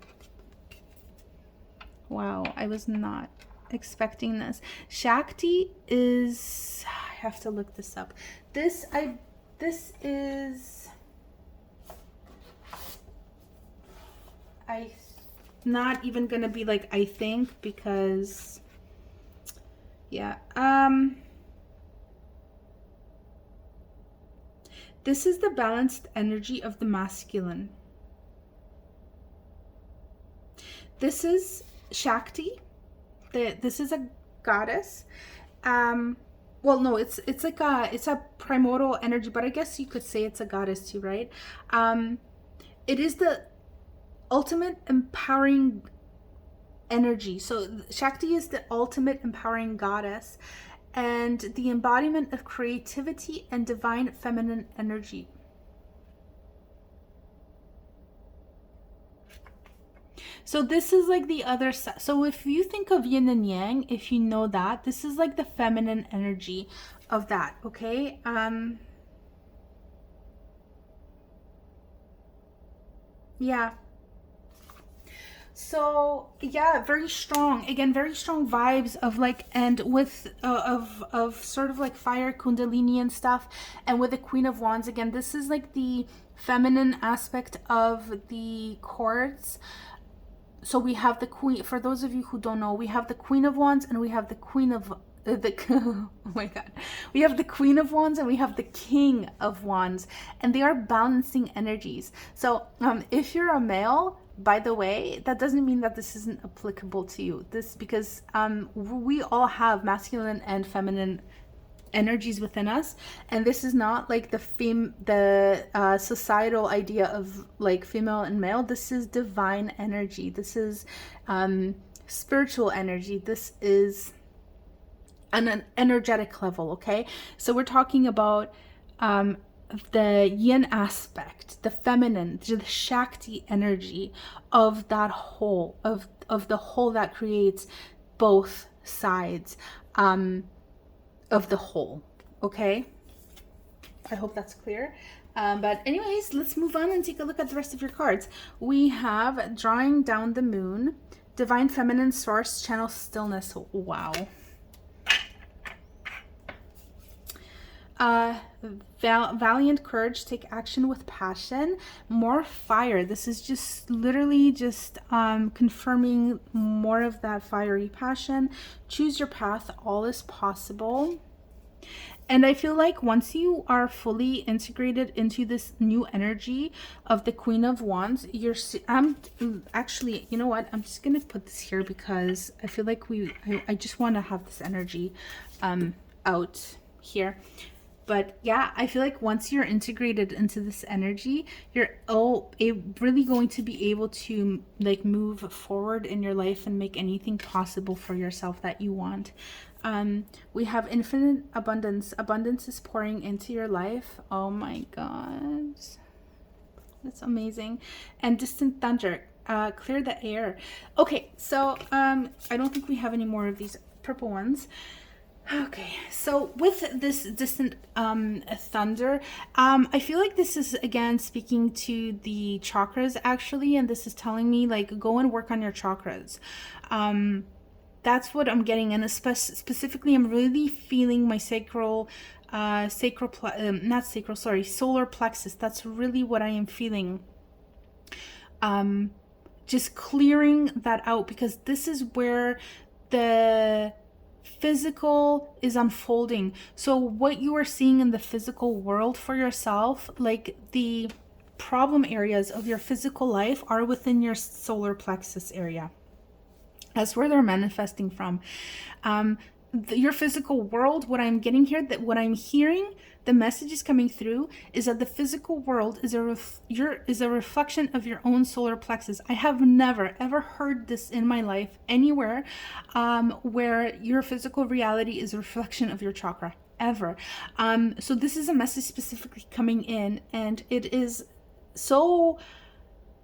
Wow, I was not expecting this. Shakti is, I have to look this up. This is, I not even gonna be like I think, because yeah, this is the balanced energy of the masculine. This is Shakti. This is a goddess. Well, no, it's a primordial energy, but I guess you could say it's a goddess too, right? It is the ultimate empowering energy. So Shakti is the ultimate empowering goddess and the embodiment of creativity and divine feminine energy. So this is like the other side. So if you think of yin and yang, if you know that, this is like the feminine energy of that, okay? Yeah. So yeah, very strong. Again, very strong vibes of like, and with of sort of like fire, Kundalini and stuff. And with the Queen of Wands, again, this is like the feminine aspect of the chords. So we have the Queen, for those of you who don't know, we have the Queen of Wands and we have the Queen of oh my god, we have the Queen of Wands and we have the King of Wands, and they are balancing energies. So if you're a male, by the way, that doesn't mean that this isn't applicable to you. This, because we all have masculine and feminine energies within us, and this is not like the societal idea of like female and male. This is divine energy. This is spiritual energy. This is an energetic level. Okay, so we're talking about the yin aspect, the feminine, the Shakti energy of that whole, of the whole that creates both sides of the whole. Okay, I hope that's clear. But anyways, let's move on and take a look at the rest of your cards. We have drawing down the moon, divine feminine source, channel stillness. Wow. Valiant courage, take action with passion, more fire. This is just literally just confirming more of that fiery passion. Choose your path, all is possible. And I feel like once you are fully integrated into this new energy of the Queen of Wands, actually, you know what? I'm just going to put this here because I feel like I just want to have this energy out here. But yeah, I feel like once you're integrated into this energy, you're really going to be able to like move forward in your life and make anything possible for yourself that you want. We have infinite abundance. Abundance is pouring into your life. Oh my God. That's amazing. And distant thunder. Clear the air. Okay, so I don't think we have any more of these purple ones. Okay, so with this distant thunder, I feel like this is again speaking to the chakras actually, and this is telling me like go and work on your chakras. That's what I'm getting, and specifically I'm really feeling my solar plexus. That's really what I am feeling. Just clearing that out, because this is where the physical is unfolding. So what you are seeing in the physical world for yourself, like the problem areas of your physical life are within your solar plexus area. That's where they're manifesting from. Your physical world, what I'm getting here, that what I'm hearing, the message is coming through is that the physical world is a reflection of your own solar plexus. I have never ever heard this in my life anywhere, where your physical reality is a reflection of your chakra, ever. So this is a message specifically coming in, and it is so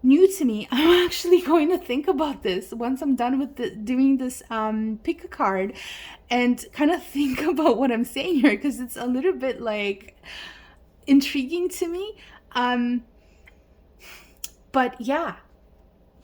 new to me. I'm actually going to think about this once I'm done with doing this pickacard, and kind of think about what I'm saying here, because it's a little bit like intriguing to me. But yeah,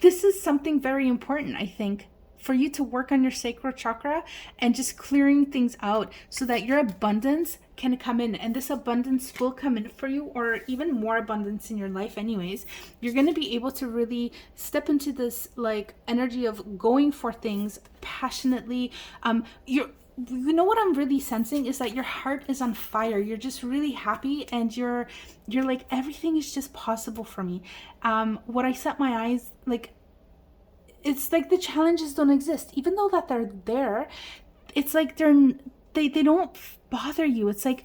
this is something very important, I think, for you to work on your sacral chakra and just clearing things out so that your abundance can come in. And this abundance will come in for you, or even more abundance in your life anyways. You're going to be able to really step into this like energy of going for things passionately. You know what I'm really sensing is that your heart is on fire. You're just really happy, and you're like, everything is just possible for me. What I set my eyes, like, it's like the challenges don't exist, even though that they're there. It's like they don't bother you. It's like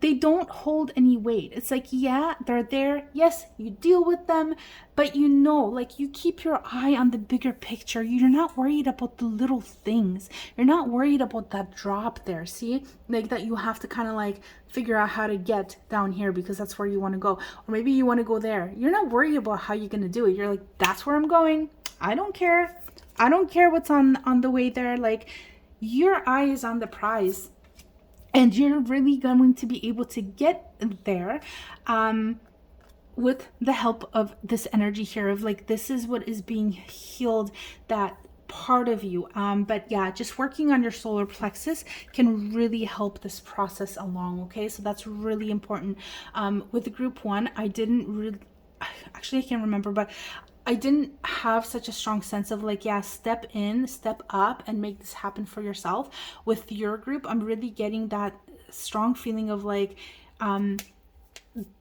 they don't hold any weight. It's like, yeah, they're there. Yes, you deal with them, but you know, like, you keep your eye on the bigger picture. You're not worried about the little things. You're not worried about that drop there. See, like, that you have to kind of like figure out how to get down here because that's where you want to go. Or maybe you want to go there. You're not worried about how you're going to do it. You're like, that's where I'm going. I don't care. I don't care what's on the way there. Like, your eye is on the prize. And you're really going to be able to get there with the help of this energy here of like, this is what is being healed, that part of you. But yeah, just working on your solar plexus can really help this process along. Okay, so that's really important. With group 1, I didn't really, actually I can't remember, but I didn't have such a strong sense of like, yeah, step in, step up and make this happen for yourself. With your group, I'm really getting that strong feeling of like,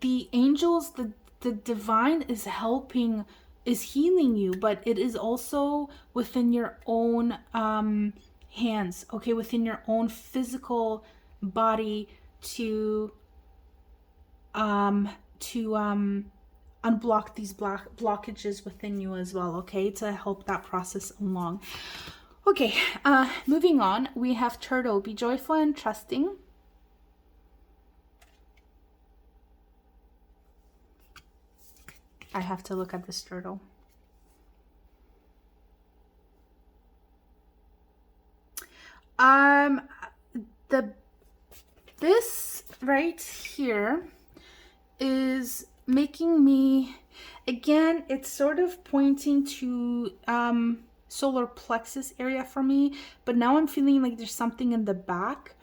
the angels, the divine is helping, is healing you, but it is also within your own hands, okay, within your own physical body to unblock these blockages within you as well, okay, to help that process along. Okay, moving on, we have Turtle. Be joyful and trusting. I have to look at this turtle. This right here is making me, again, it's sort of pointing to solar plexus area for me, but now I'm feeling like there's something in the back,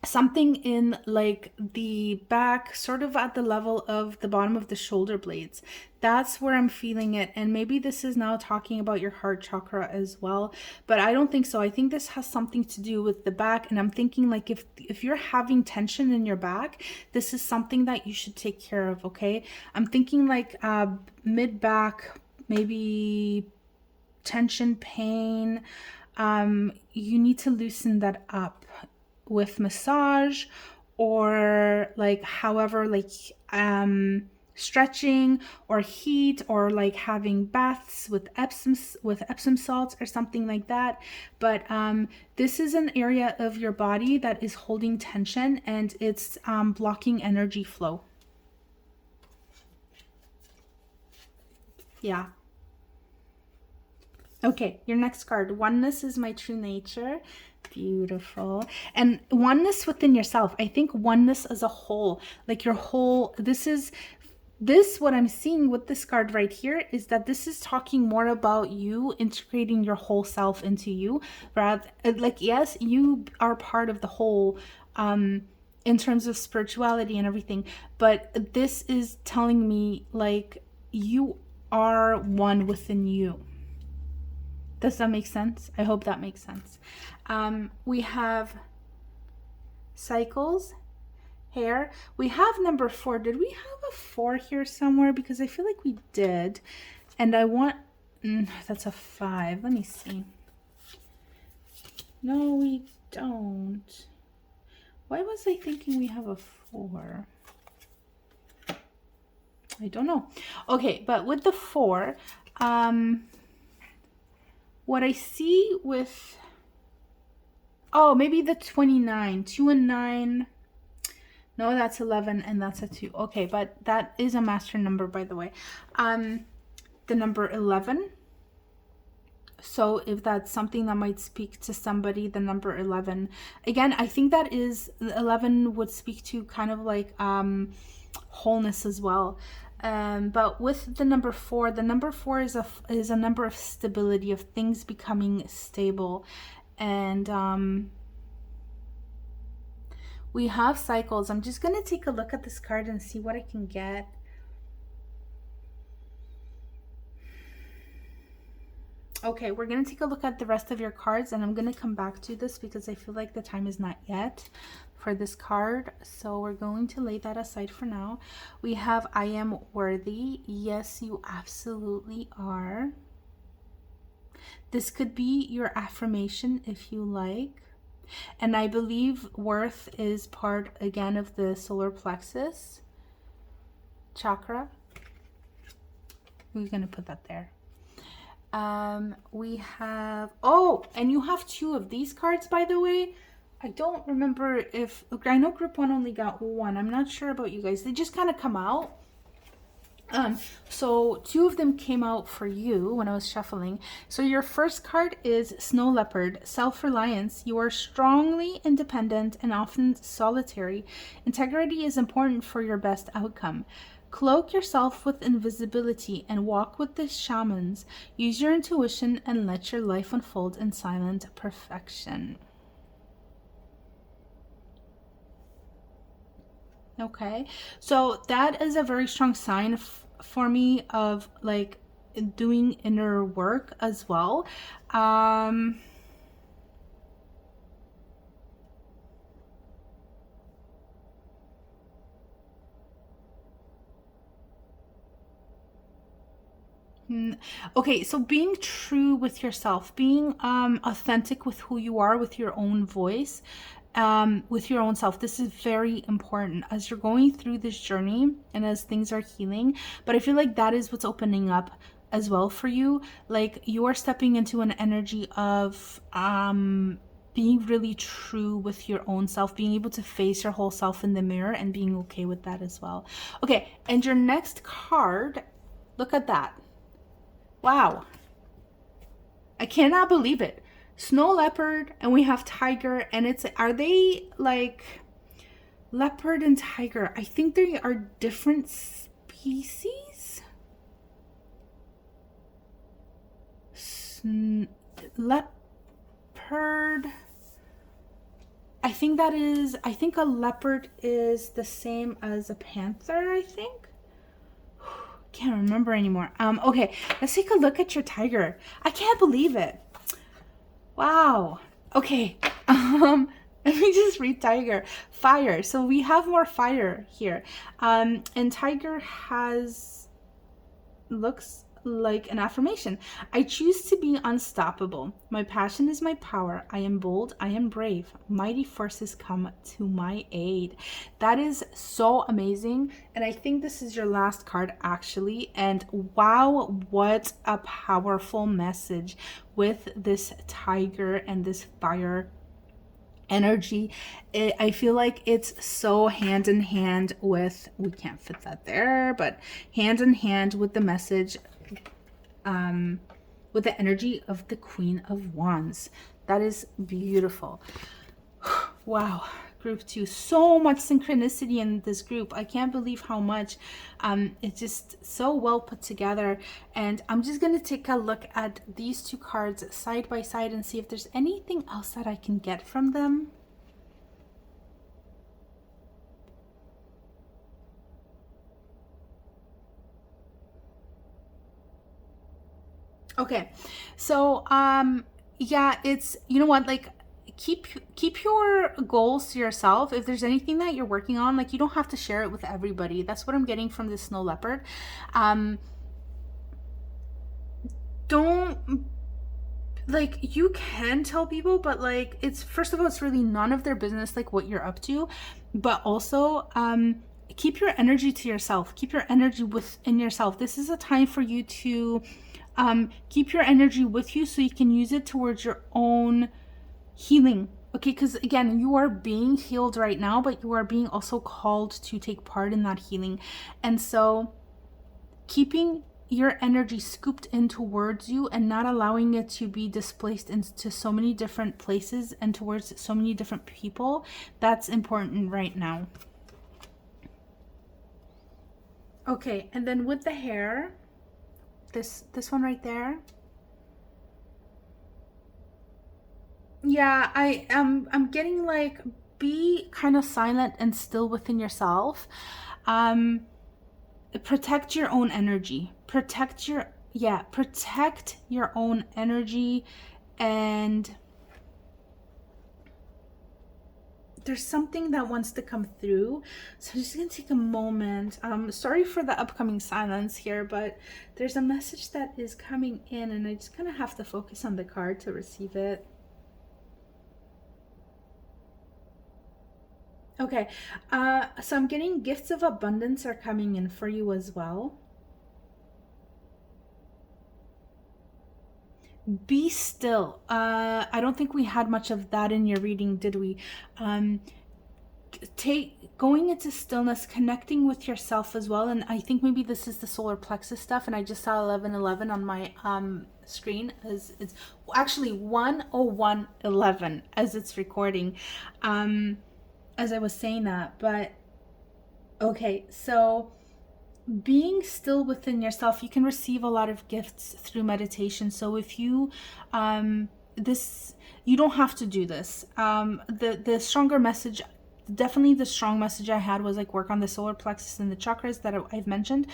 something in like the back, sort of at the level of the bottom of the shoulder blades. That's where I'm feeling it. And maybe this is now talking about your heart chakra as well, but I don't think so. I think this has something to do with the back. And I'm thinking like, if you're having tension in your back, this is something that you should take care of. Okay, I'm thinking like mid back, maybe tension, pain. You need to loosen that up with massage, or like however, like stretching or heat, or like having baths with Epsom salts or something like that. But this is an area of your body that is holding tension, and it's blocking energy flow. Yeah. Okay, your next card. Oneness is my true nature. Beautiful. And oneness within yourself. I think oneness as a whole, like your whole, what I'm seeing with this card right here is that this is talking more about you integrating your whole self into you, rather like, yes, you are part of the whole in terms of spirituality and everything, but this is telling me like you are one within you. Does that make sense? I hope that makes sense. We have cycles, hair. We have number 4. Did we have a 4 here somewhere? Because I feel like we did. And I want, that's a 5. Let me see. No, we don't. Why was I thinking we have a 4? I don't know. Okay, but with the 4, what I see with, oh, maybe the 29, 2 and 9. No, that's 11 and that's a 2. Okay, but that is a master number, by the way. The number 11. So if that's something that might speak to somebody, the number 11. Again, I think that is, 11 would speak to kind of like wholeness as well. But with the number 4, the number 4 is a number of stability, of things becoming stable. And we have cycles. I'm just going to take a look at this card and see what I can get. Okay, we're going to take a look at the rest of your cards, and I'm going to come back to this because I feel like the time is not yet for this card. So we're going to lay that aside for now. We have I am worthy. Yes, you absolutely are. This could be your affirmation if you like. And I believe worth is part, again, of the solar plexus chakra. We're going to put that there. We have, oh, and you have 2 of these cards, by the way. I don't remember if, I know group 1 only got 1. I'm not sure about you guys. They just kind of come out. So 2 of them came out for you when I was shuffling. So your first card is Snow Leopard, self-reliance. You are strongly independent and often solitary. Integrity is important for your best outcome. Cloak yourself with invisibility and walk with the shamans. Use your intuition and let your life unfold in silent perfection. Okay, so that is a very strong sign for me of like doing inner work as well. Okay, so being true with yourself, being authentic with who you are, with your own voice, with your own self. This is very important as you're going through this journey and as things are healing. But I feel like that is what's opening up as well for you. Like you are stepping into an energy of being really true with your own self, being able to face your whole self in the mirror and being okay with that as well. Okay, and your next card, look at that. Wow. I cannot believe it. Snow leopard, and we have tiger, and it's, are they like leopard and tiger? I think they are different species. Leopard. I think a leopard is the same as a panther, I think. Can't remember anymore. Okay, let's take a look at your tiger. I can't believe it. Wow. Okay. Let me just read tiger. Fire. So we have more fire here. And tiger looks like an affirmation. I choose to be unstoppable. My passion is my power. I am bold. I am brave. Mighty forces come to my aid. That is so amazing. And I think this is your last card actually. And wow, what a powerful message with this tiger and this fire energy. I feel like it's so hand in hand with, we can't fit that there, but hand in hand with the message, with the energy of the Queen of Wands. That is beautiful. Wow. Group 2, so much synchronicity in this group. I can't believe how much. It's just so well put together. And I'm just going to take a look at these 2 cards side by side and see if there's anything else that I can get from them. Okay, so yeah, it's, you know what, like keep your goals to yourself. If there's anything that you're working on, like, you don't have to share it with everybody. That's what I'm getting from this snow leopard. Don't, like, you can tell people, but like, it's, first of all, it's really none of their business, like, what you're up to. But also, keep your energy to yourself. Keep your energy within yourself. This is a time for you to keep your energy with you so you can use it towards your own healing. Okay, because again, you are being healed right now, but you are being also called to take part in that healing. And so keeping your energy scooped in towards you and not allowing it to be displaced into so many different places and towards so many different people, that's important right now. Okay, and then with the hair, this one right there. Yeah, I'm getting like, be kind of silent and still within yourself. Protect your own energy. Protect your own energy. And there's something that wants to come through, so I'm just gonna take a moment. Sorry for the upcoming silence here, but there's a message that is coming in, and I just kind of have to focus on the card to receive it. Okay, so I'm getting gifts of abundance are coming in for you as well. Be still. I don't think we had much of that in your reading, did we? Going into stillness, connecting with yourself as well. And I think maybe this is the solar plexus stuff, and I just saw 1111 on my screen, as it's actually 10111 as it's recording, as I was saying that. But okay, so being still within yourself, you can receive a lot of gifts through meditation. So if you you don't have to do this. The stronger message, definitely the strong message I had was like, work on the solar plexus and the chakras that I've mentioned.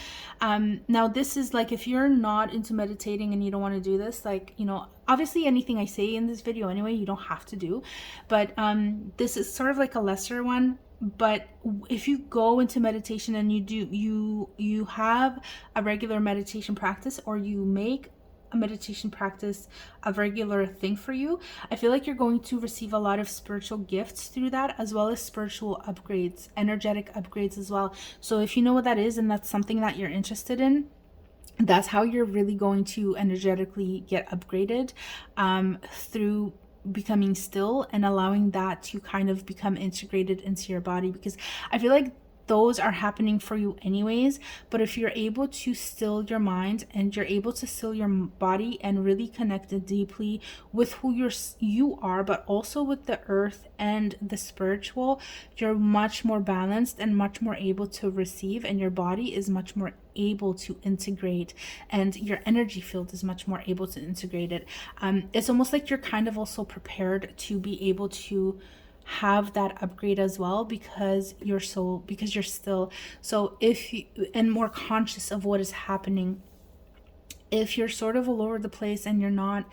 Now this is like, if you're not into meditating and you don't want to do this, like, you know, obviously anything I say in this video anyway, you don't have to do, but this is sort of like a lesser one. But if you go into meditation and you have a regular meditation practice, or you make a meditation practice a regular thing for you, I feel like you're going to receive a lot of spiritual gifts through that, as well as spiritual upgrades, energetic upgrades as well. So if you know what that is and that's something that you're interested in, that's how you're really going to energetically get upgraded, through becoming still and allowing that to kind of become integrated into your body. Because I feel like those are happening for you anyways, but if you're able to still your mind and you're able to still your body and really connect it deeply with who you are, but also with the earth and the spiritual, you're much more balanced and much more able to receive, and your body is much more able to integrate, and your energy field is much more able to integrate it. It's almost like you're kind of also prepared to be able to have that upgrade as well, because you're still, so if you, and more conscious of what is happening. If you're sort of all over the place and you're not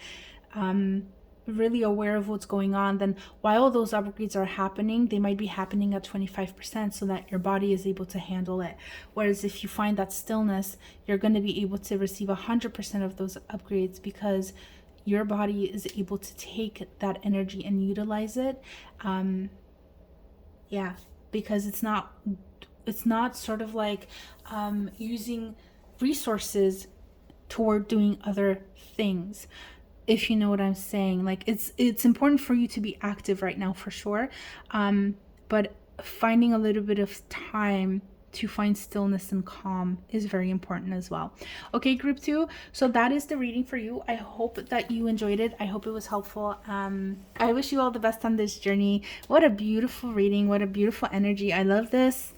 really aware of what's going on, then while those upgrades are happening, they might be happening at 25% so that your body is able to handle it. Whereas if you find that stillness, you're going to be able to receive 100% of those upgrades, because your body is able to take that energy and utilize it. Yeah, because it's not sort of like using resources toward doing other things, if you know what I'm saying. Like, it's important for you to be active right now, for sure, but finding a little bit of time to find stillness and calm is very important as well. Okay, group 2, so that is the reading for you. I hope that you enjoyed it. I hope it was helpful. I wish you all the best on this journey. What a beautiful reading, what a beautiful energy. I love this.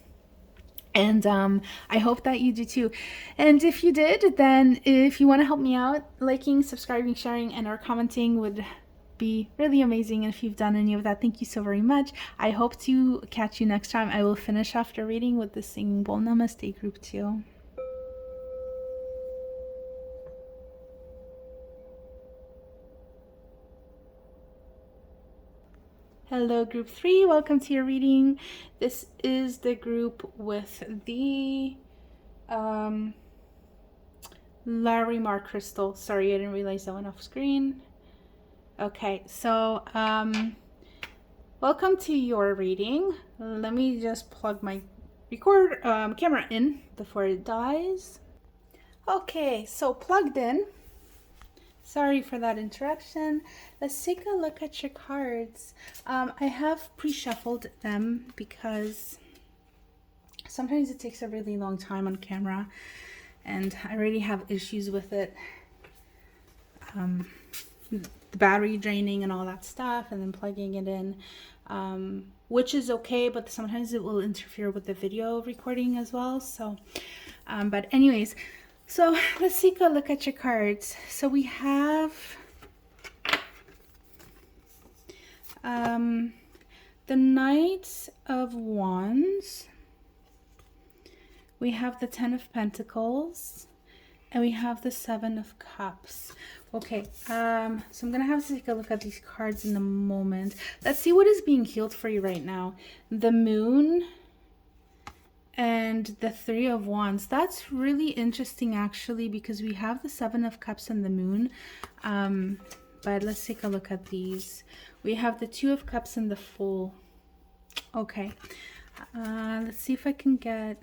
And I hope that you do too. And if you did, then if you want to help me out, liking, subscribing, sharing, and or commenting would be really amazing. And if you've done any of that, thank you so very much. I hope to catch you next time. I will finish off the reading with the singing bowl. Namaste, group 2. Hello, group 3. Welcome to your reading. This is the group with the Larimar crystal. Sorry, I didn't realize that went off screen. Okay, so welcome to your reading. Let me just plug my camera in before it dies. Okay, so plugged in. Sorry for that interruption. Let's take a look at your cards. I have pre-shuffled them because sometimes it takes a really long time on camera and I already have issues with it. The battery draining and all that stuff, and then plugging it in, which is okay, but sometimes it will interfere with the video recording as well. So, but anyways, so let's take a look at your cards. So we have the Knight of Wands, we have the Ten of Pentacles, and we have the Seven of Cups. Okay, so I'm gonna have to take a look at these cards in a moment. Let's see what is being healed for you right now. The Moon and the Three of Wands. That's really interesting actually, because we have the Seven of Cups and the Moon. But let's take a look at these. We have the Two of Cups and the Fool. Okay, let's see if I can get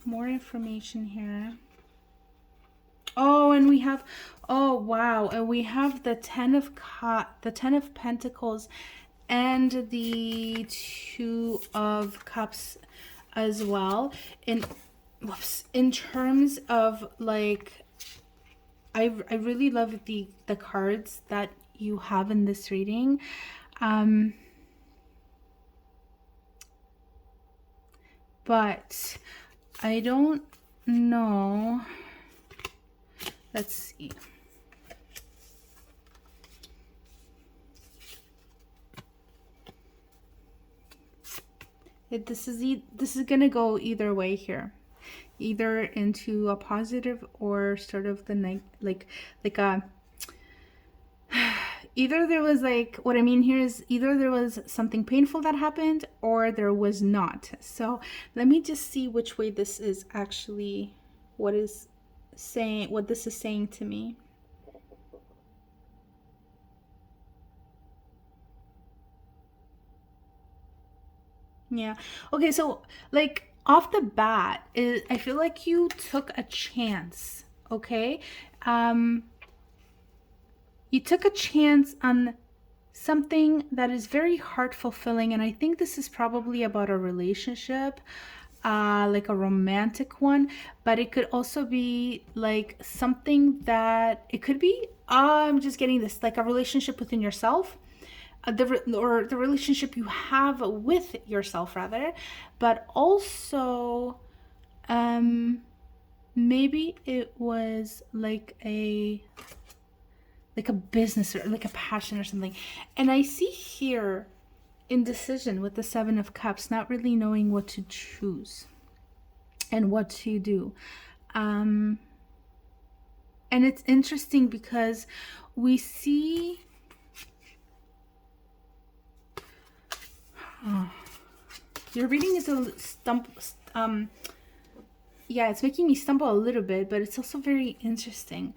more information here. Oh, and we have, oh wow, and we have the Ten of Pentacles and the Two of Cups as well. In terms of like, I really love the cards that you have in this reading. But I don't know. Let's see. This is gonna go either way here, either into a positive or sort of the either there was like, what I mean here is either there was something painful that happened or there was not. So let me just see which way this is actually, what this is saying to me. Yeah. Okay, so like off the bat, I feel like you took a chance, okay? You took a chance on something that is very heart fulfilling, and I think this is probably about a relationship, like a romantic one, but it could also be like something that it could be, I'm just getting this, like a relationship within yourself, or the relationship you have with yourself rather, but also maybe it was like a business or like a passion or something. And I see here indecision with the Seven of Cups, not really knowing what to choose and what to do. And it's interesting because we see your reading is a yeah, it's making me stumble a little bit, but it's also very interesting.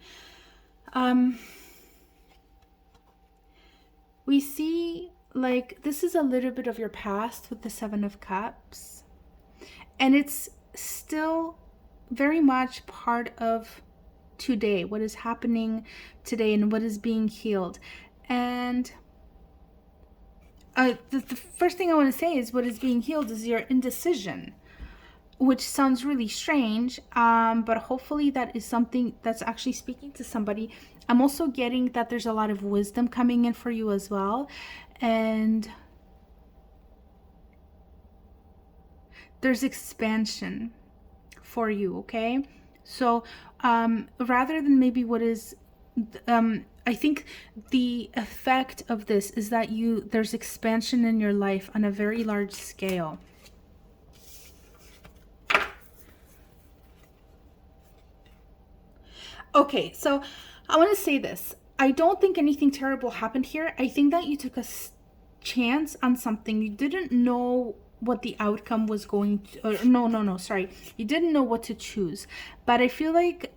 We see like this is a little bit of your past with the Seven of Cups, and it's still very much part of today, what is happening today and what is being healed. And the first thing I want to say is what is being healed is your indecision, which sounds really strange, but hopefully that is something that's actually speaking to somebody. I'm also getting that there's a lot of wisdom coming in for you as well, and there's expansion for you, okay? So rather than maybe what is I think the effect of this is that there's expansion in your life on a very large scale. Okay, so I want to say this. I don't think anything terrible happened here. I think that you took a chance on something. You didn't know what the outcome was going to, no, sorry. You didn't know what to choose. But I feel like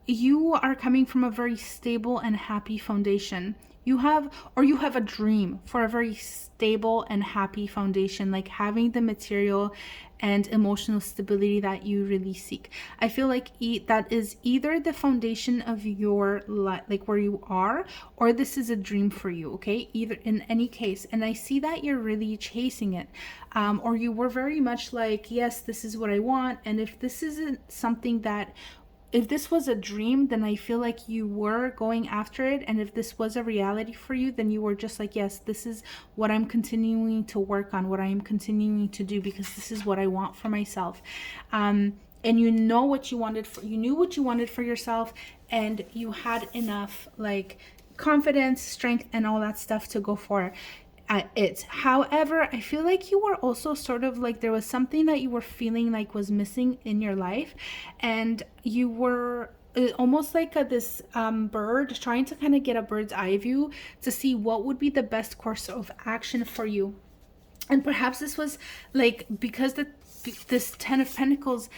you are coming from a very stable and happy foundation. You have a dream for a very stable and happy foundation, like having the material and emotional stability that you really seek. I feel like that is either the foundation of your life, like where you are, or this is a dream for you, okay? Either, in any case. And I see that you're really chasing it. Or you were very much like, yes, this is what I want. And if this isn't something that, if this was a dream, then I feel like you were going after it. And if this was a reality for you, then you were just like, yes, this is what I'm continuing to work on, what I am continuing to do, because this is what I want for myself. And you know what you wanted you knew what you wanted for yourself, and you had enough like confidence, strength, and all that stuff to go for it. However, I feel like you were also sort of like, there was something that you were feeling like was missing in your life, and you were almost like this bird trying to kind of get a bird's eye view to see what would be the best course of action for you. And perhaps this was like because this 10 of Pentacles,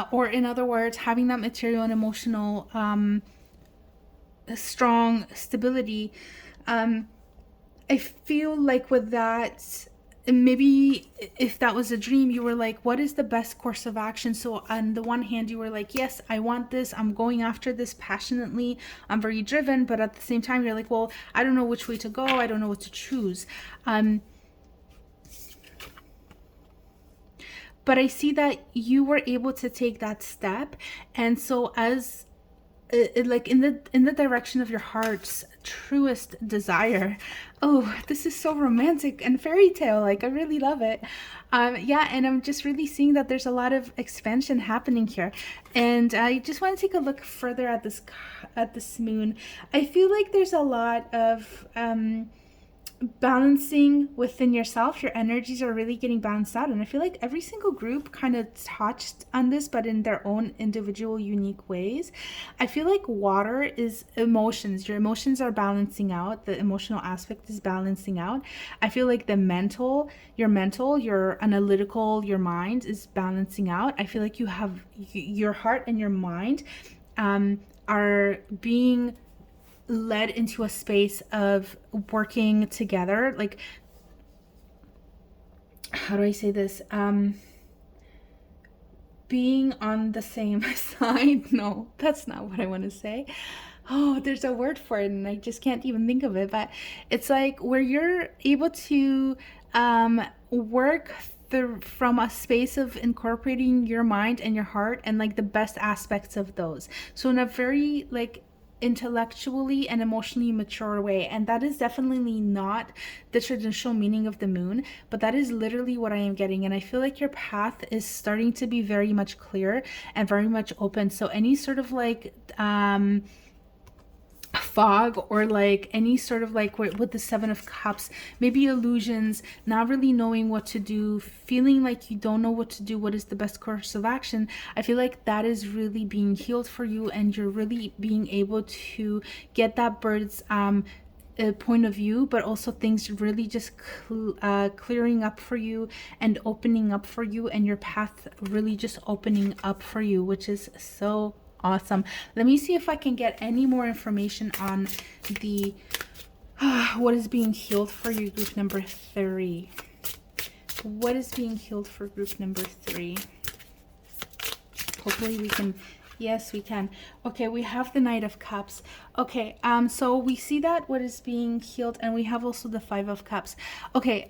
or in other words, having that material and emotional strong stability, I feel like with that, maybe if that was a dream, you were like, what is the best course of action? So on the one hand, you were like, yes, I want this, I'm going after this passionately, I'm very driven. But at the same time, you're like, well, I don't know which way to go, I don't know what to choose. But I see that you were able to take that step. And so as like in the direction of your heart's truest desire. Oh, this is so romantic and fairy tale, like I really love it. Yeah, and I'm just really seeing that there's a lot of expansion happening here. And I just want to take a look further at this moon. I feel like there's a lot of balancing within yourself. Your energies are really getting balanced out, and I feel like every single group kind of touched on this, but in their own individual unique ways. I feel like water is emotions. Your emotions are balancing out, the emotional aspect is balancing out. I feel like your analytical, your mind is balancing out. I feel like you have your heart and your mind are being led into a space of working together. Like, how do I say this? Being on the same side. No, that's not what I want to say. Oh, there's a word for it and I just can't even think of it. But it's like where you're able to work from a space of incorporating your mind and your heart and like the best aspects of those. So in a very like intellectually and emotionally mature way. And that is definitely not the traditional meaning of the moon, but that is literally what I am getting. And I feel like your path is starting to be very much clear and very much open. So any sort of like fog, or like any sort of like with the 7 of Cups, maybe illusions, not really knowing what to do, feeling like you don't know what to do, what is the best course of action. I feel like that is really being healed for you, and you're really being able to get that bird's point of view, but also things really just clearing up for you and opening up for you, and your path really just opening up for you, which is so awesome. Let me see if I can get any more information on the what is being healed for you, group number 3. What is being healed for group number 3? Hopefully we can. Yes, we can. Okay, we have the Knight of Cups. Okay, so we see that what is being healed, and we have also the 5 of Cups. Okay,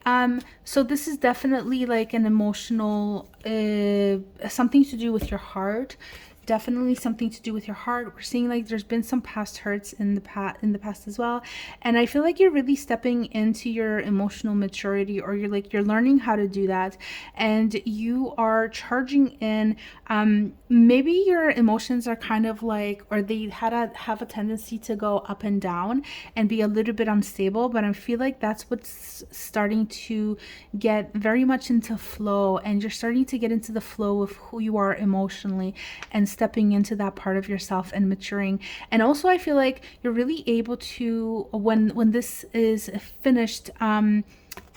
so this is definitely like an emotional, something to do with your heart. Definitely something to do with your heart. We're seeing like there's been some past hurts in the past as well, and I feel like you're really stepping into your emotional maturity, or you're learning how to do that, and you are charging in. Maybe your emotions are kind of like, or they have a tendency to go up and down and be a little bit unstable, but I feel like that's what's starting to get very much into flow, and you're starting to get into the flow of who you are emotionally and stepping into that part of yourself and maturing. And also I feel like you're really able to, when this is finished,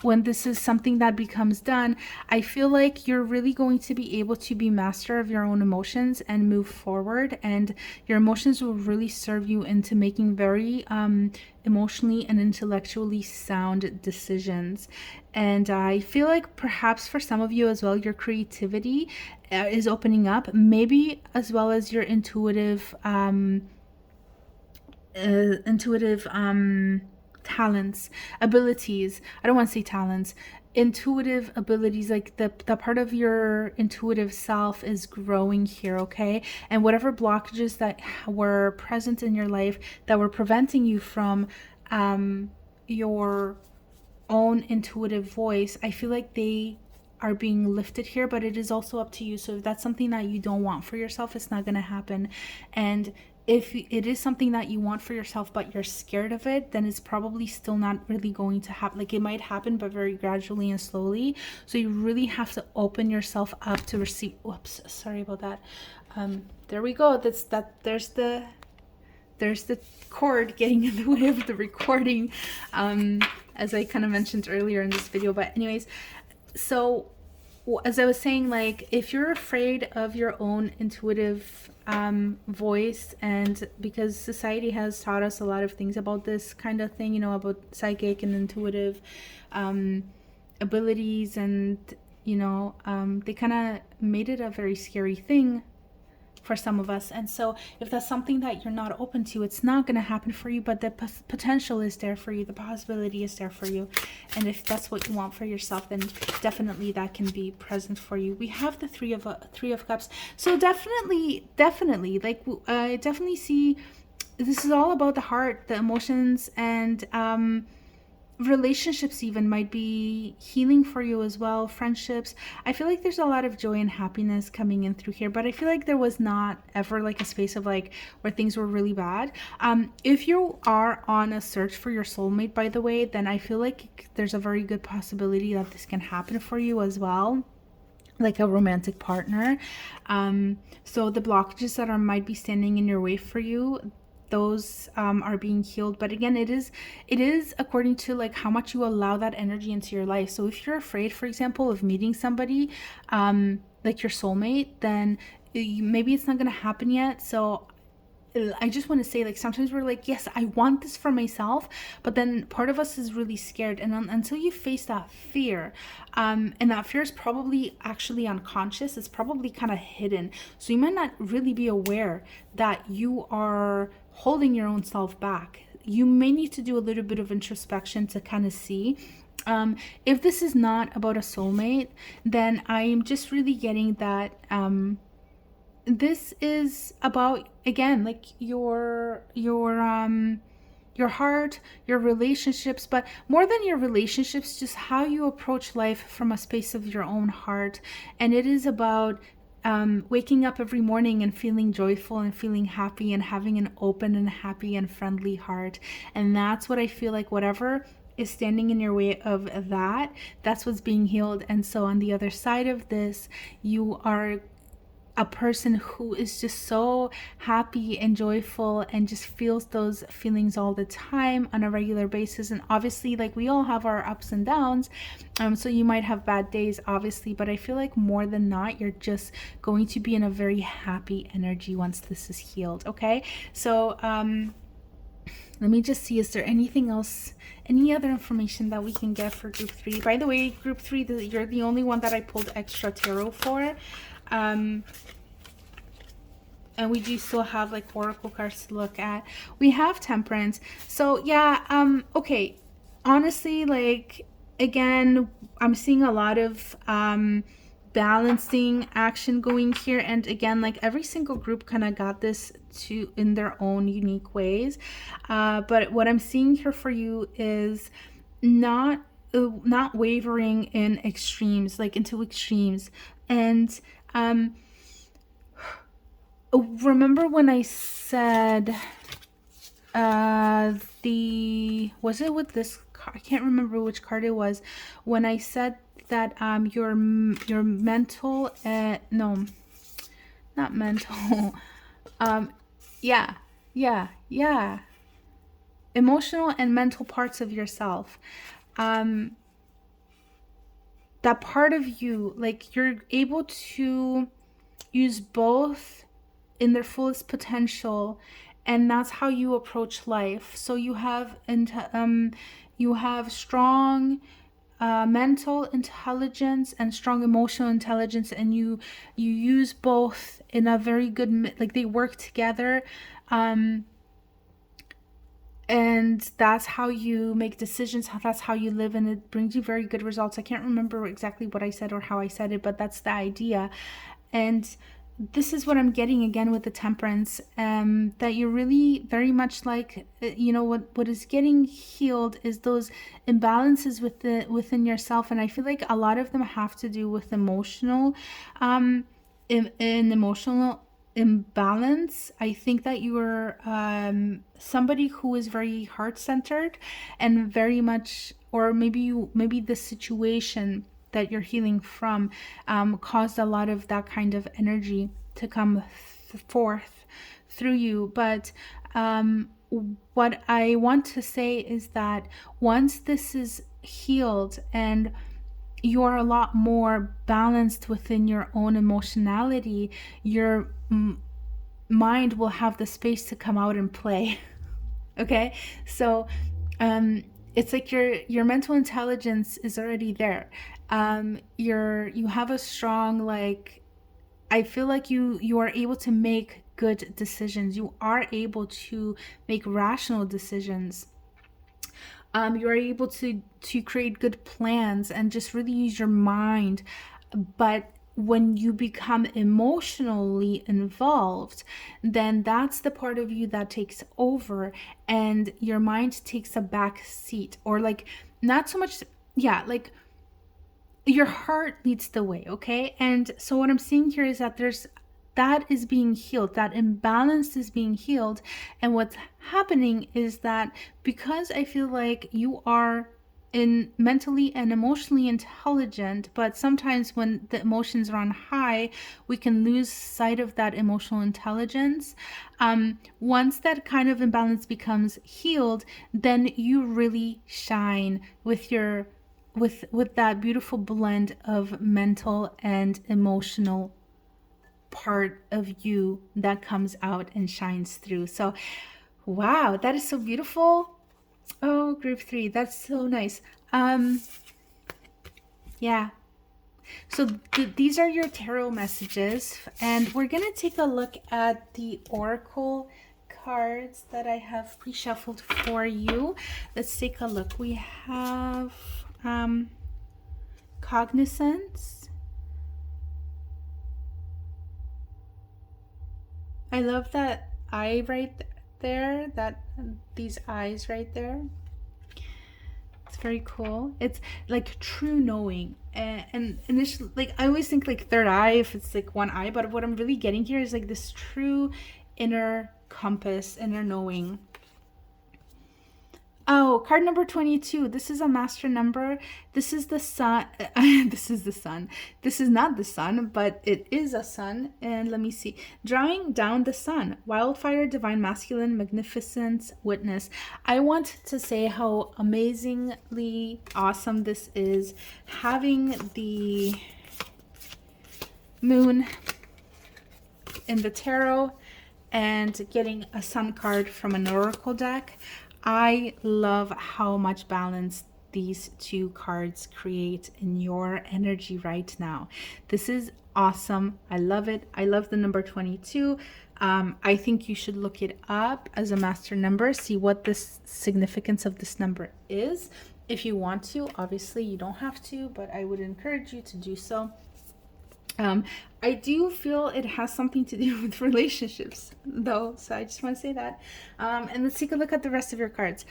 when this is something that becomes done, I feel like you're really going to be able to be master of your own emotions and move forward, and your emotions will really serve you into making very emotionally and intellectually sound decisions. And I feel like perhaps for some of you as well, your creativity is opening up, maybe as well as your intuitive talents, abilities. I don't want to say talents, intuitive abilities, like the part of your intuitive self is growing here, okay? And whatever blockages that were present in your life that were preventing you from your own intuitive voice, I feel like they are being lifted here, but it is also up to you. So if that's something that you don't want for yourself, it's not going to happen. And if it is something that you want for yourself but you're scared of it, then it's probably still not really going to happen. Like, it might happen, but very gradually and slowly. So you really have to open yourself up to receive. Whoops, sorry about that. There we go. There's the cord getting in the way of the recording, as I kind of mentioned earlier in this video. But anyways, so as I was saying, like, if you're afraid of your own intuitive voice, and because society has taught us a lot of things about this kind of thing, you know, about psychic and intuitive abilities, and you know, they kind of made it a very scary thing for some of us. And so if that's something that you're not open to, it's not going to happen for you, but the potential is there for you, the possibility is there for you. And if that's what you want for yourself, then definitely that can be present for you. We have the three of cups, so definitely like, I definitely see this is all about the heart, the emotions, and relationships even might be healing for you as well. Friendships, I feel like there's a lot of joy and happiness coming in through here, but I feel like there was not ever like a space of like where things were really bad. If you are on a search for your soulmate, by the way, then I feel like there's a very good possibility that this can happen for you as well, like a romantic partner. So the blockages that might be standing in your way for you, those are being healed. But again, it is according to like how much you allow that energy into your life. So if you're afraid, for example, of meeting somebody like your soulmate, then maybe it's not going to happen yet. So I just want to say, like, sometimes we're like, yes, I want this for myself, but then part of us is really scared. And until you face that fear, and that fear is probably actually unconscious, it's probably kind of hidden. So you might not really be aware that you are holding your own self back. You may need to do a little bit of introspection to kind of see. If this is not about a soulmate, then I'm just really getting that this is about, again, like your heart, your relationships, but more than your relationships, just how you approach life from a space of your own heart. And it is about waking up every morning and feeling joyful and feeling happy and having an open and happy and friendly heart. And that's what I feel like, whatever is standing in your way of that, that's what's being healed. And so on the other side of this, you are a person who is just so happy and joyful and just feels those feelings all the time on a regular basis. And obviously, like, we all have our ups and downs, so you might have bad days, obviously, but I feel like more than not, you're just going to be in a very happy energy once this is healed. Okay, so let me just see, is there anything else, any other information that we can get for group 3? By the way, group 3, you're the only one that I pulled extra tarot for. And we do still have like oracle cards to look at. We have Temperance. So yeah, okay, honestly, like, again, I'm seeing a lot of balancing action going here. And again, like, every single group kind of got this to in their own unique ways, but what I'm seeing here for you is not wavering in extremes, like into extremes. And remember when I said was it with this card? I can't remember which card it was, when I said that your mental no, not mental. Yeah, yeah. Emotional and mental parts of yourself. Um, that part of you, like you're able to use both in their fullest potential, and that's how you approach life. So you have strong mental intelligence and strong emotional intelligence, and you use both in a very good, like they work together. um and that's how you make decisions, that's how you live, and it brings you very good results. I can't remember exactly what I said or how I said it, but that's the idea. And this is what I'm getting again with the temperance, that you're really very much like, what is getting healed is those imbalances within yourself. And I feel like a lot of them have to do with emotional, in emotional imbalance. I think that you are somebody who is very heart centered and very much, or maybe the situation that you're healing from caused a lot of that kind of energy to come forth through you. But what I want to say is that once this is healed and you're a lot more balanced within your own emotionality, your mind will have the space to come out and play. Okay, so it's like your mental intelligence is already there. You have a strong, like, I feel like you are able to make good decisions. You are able to make rational decisions. You're able to create good plans and just really use your mind. But when you become emotionally involved, then that's the part of you that takes over, and your mind takes a back seat, or like, not so much, yeah, like your heart leads the way. Okay, and so what I'm seeing here is that that is being healed, that imbalance is being healed. And what's happening is that, because I feel like you are in mentally and emotionally intelligent, but sometimes when the emotions are on high, we can lose sight of that emotional intelligence. Once that kind of imbalance becomes healed, then you really shine with that beautiful blend of mental and emotional part of you that comes out and shines through. So, wow, that is so beautiful. Oh, group 3, that's so nice. Yeah. So these are your tarot messages, and we're gonna take a look at the oracle cards that I have pre-shuffled for you. Let's take a look. We have cognizance. I love that eye right there, these eyes right there. It's very cool. It's like true knowing. And initially, like, I always think like third eye if it's like one eye, but what I'm really getting here is like this true inner compass, inner knowing. Oh, card number 22. This is a master number. This is the sun. This is the sun. This is not the sun, but it is a sun. And let me see. Drawing down the sun. Wildfire, divine masculine, magnificence, witness. I want to say how amazingly awesome this is. Having the moon in the tarot and getting a sun card from an oracle deck. I love how much balance these two cards create in your energy right now. This is awesome. I love it. I love the number 22. I think you should look it up as a master number, see what the significance of this number is. If you want to, obviously you don't have to, but I would encourage you to do so. I do feel it has something to do with relationships, though, so I just want to say that. And let's take a look at the rest of your cards.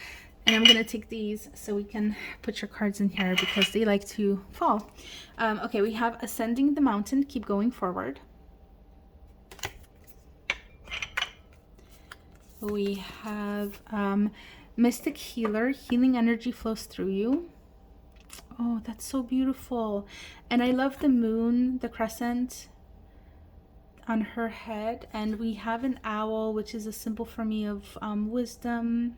And I'm going to take these so we can put your cards in here because they like to fall. Okay, we have Ascending the Mountain, keep going forward. We have Mystic Healer, healing energy flows through you. Oh, that's so beautiful. And I love the moon, the crescent. on her head, and we have an owl, which is a symbol for me of wisdom.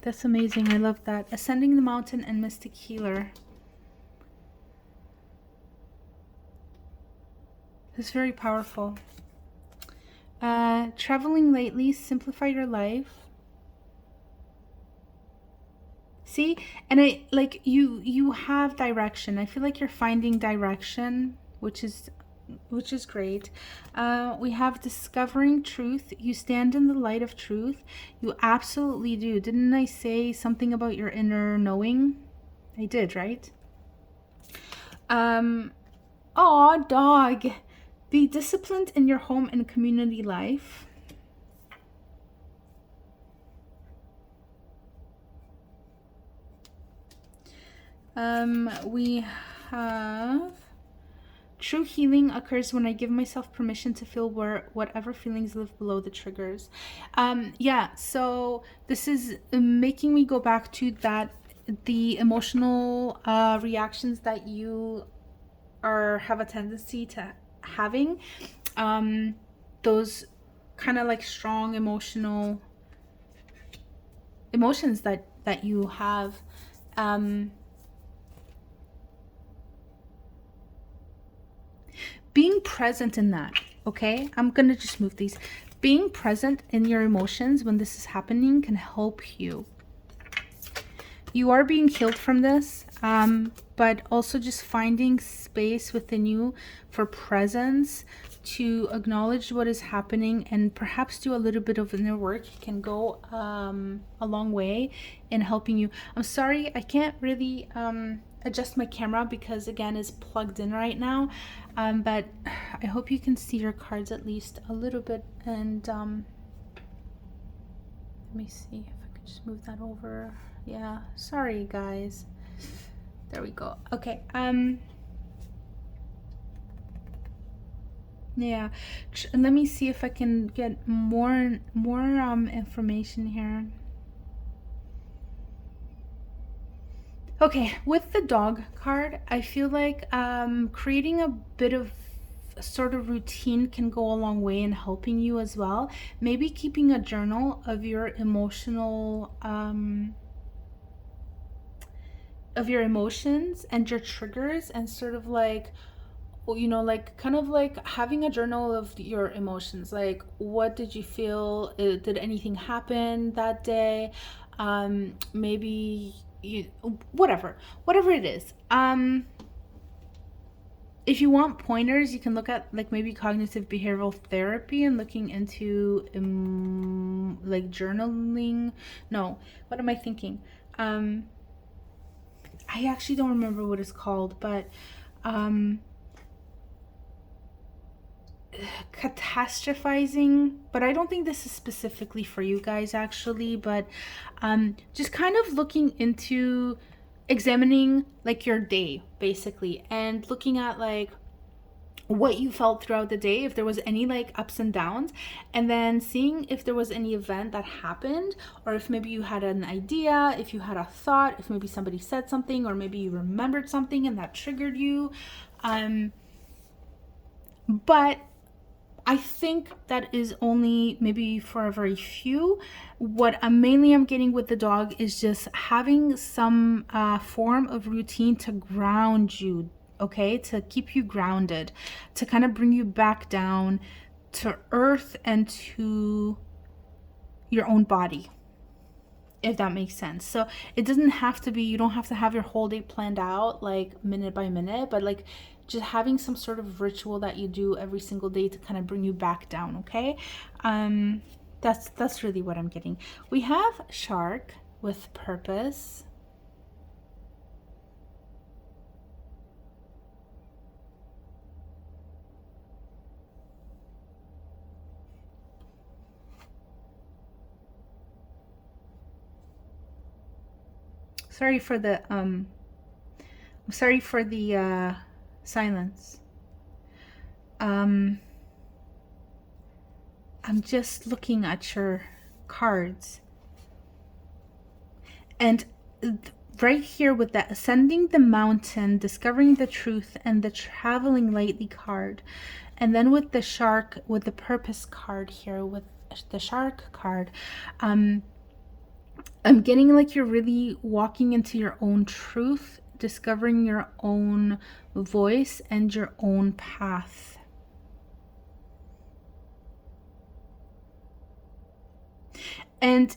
That's amazing. I love that. Ascending the mountain and mystic healer. It's very powerful. Traveling lately, simplify your life. See, and I like you have direction. I feel like you're finding direction, which is great. We have discovering truth. You stand in the light of truth. You absolutely do. Didn't I say something about your inner knowing? I did, right? Aw, dog. Be disciplined in your home and community life. We have true healing occurs when I give myself permission to feel whatever feelings live below the triggers. Yeah, so this is making me go back to that, the emotional reactions that you have a tendency to having, those kind of like strong emotions that you have. Being present in that, okay? I'm gonna just move these. Being present in your emotions when this is happening can help you. You are being healed from this, but also just finding space within you for presence to acknowledge what is happening and perhaps do a little bit of inner work can go a long way in helping you. I'm sorry, I can't really adjust my camera because again it's plugged in right now, but I hope you can see your cards at least a little bit. And let me see if I could just move that over. Yeah, sorry guys. There we go. Okay. Yeah, let me see if I can get more information here. Okay, with the dog card, I feel like creating a bit of sort of routine can go a long way in helping you as well. Maybe keeping a journal of your emotional of your emotions and your triggers, and sort of like, you know, like kind of like having a journal of your emotions. Like, what did you feel? Did anything happen that day? Maybe you, whatever it is. If you want pointers, you can look at like maybe cognitive behavioral therapy and looking into like journaling. No, what am I thinking? I actually don't remember what it's called, but catastrophizing, but I don't think this is specifically for you guys actually, but just kind of looking into examining like your day basically, and looking at like what you felt throughout the day, if there was any like ups and downs, and then seeing if there was any event that happened, or if maybe you had an idea, if you had a thought, if maybe somebody said something, or maybe you remembered something and that triggered you. But I think that is only maybe for a very few. What I'm getting with the dog is just having some form of routine to ground you, okay? To keep you grounded, to kind of bring you back down to earth and to your own body, if that makes sense. So it doesn't have to be, you don't have to have your whole day planned out like minute by minute, but like just having some sort of ritual that you do every single day to kind of bring you back down, okay? That's really what I'm getting. We have shark with purpose. Sorry for the silence. I'm just looking at your cards, and right here with the ascending the mountain, discovering the truth, and the traveling lightly card. And then with the shark, with the purpose card here, with the shark card, I'm getting like you're really walking into your own truth, discovering your own voice and your own path. And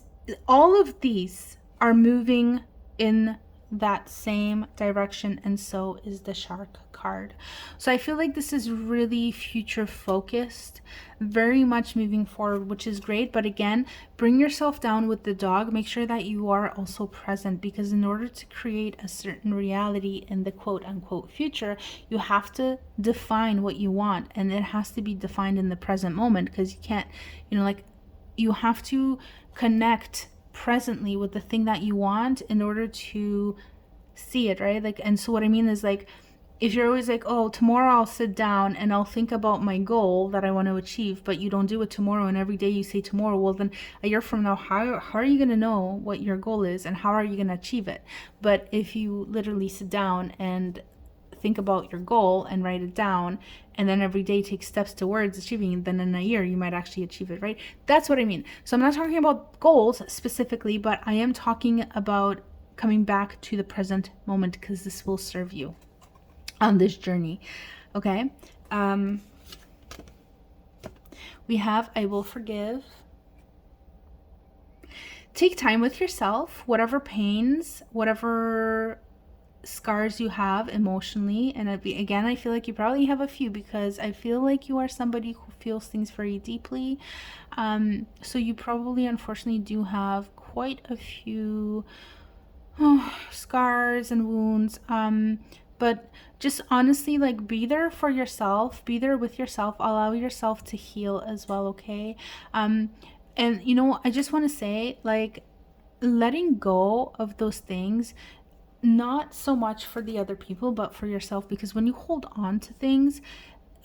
all of these are moving in that same direction, and so is the shark card. So I feel like this is really future focused, very much moving forward, which is great. But again, bring yourself down with the dog. Make sure that you are also present, because in order to create a certain reality in the quote unquote future, you have to define what you want, and it has to be defined in the present moment, because you can't, like, you have to connect presently with the thing that you want in order to see it, right? Like, and so what I mean is, like, if you're always like, oh, tomorrow I'll sit down and I'll think about my goal that I want to achieve, but you don't do it tomorrow, and every day you say tomorrow, well, then a year from now, how are you going to know what your goal is and how are you going to achieve it? But if you literally sit down and think about your goal and write it down, and then every day take steps towards achieving it, then in a year you might actually achieve it, right? That's what I mean. So I'm not talking about goals specifically, but I am talking about coming back to the present moment, because this will serve you on this journey. Okay. We have I will forgive. Take time with yourself, whatever pains, whatever scars you have emotionally. And again, I feel like you probably have a few, because I feel like you are somebody who feels things very deeply. So you probably, unfortunately, do have quite a few scars and wounds. But just honestly, like, be there for yourself, be there with yourself, allow yourself to heal as well, okay? And I just want to say, like, letting go of those things, not so much for the other people, but for yourself, because when you hold on to things,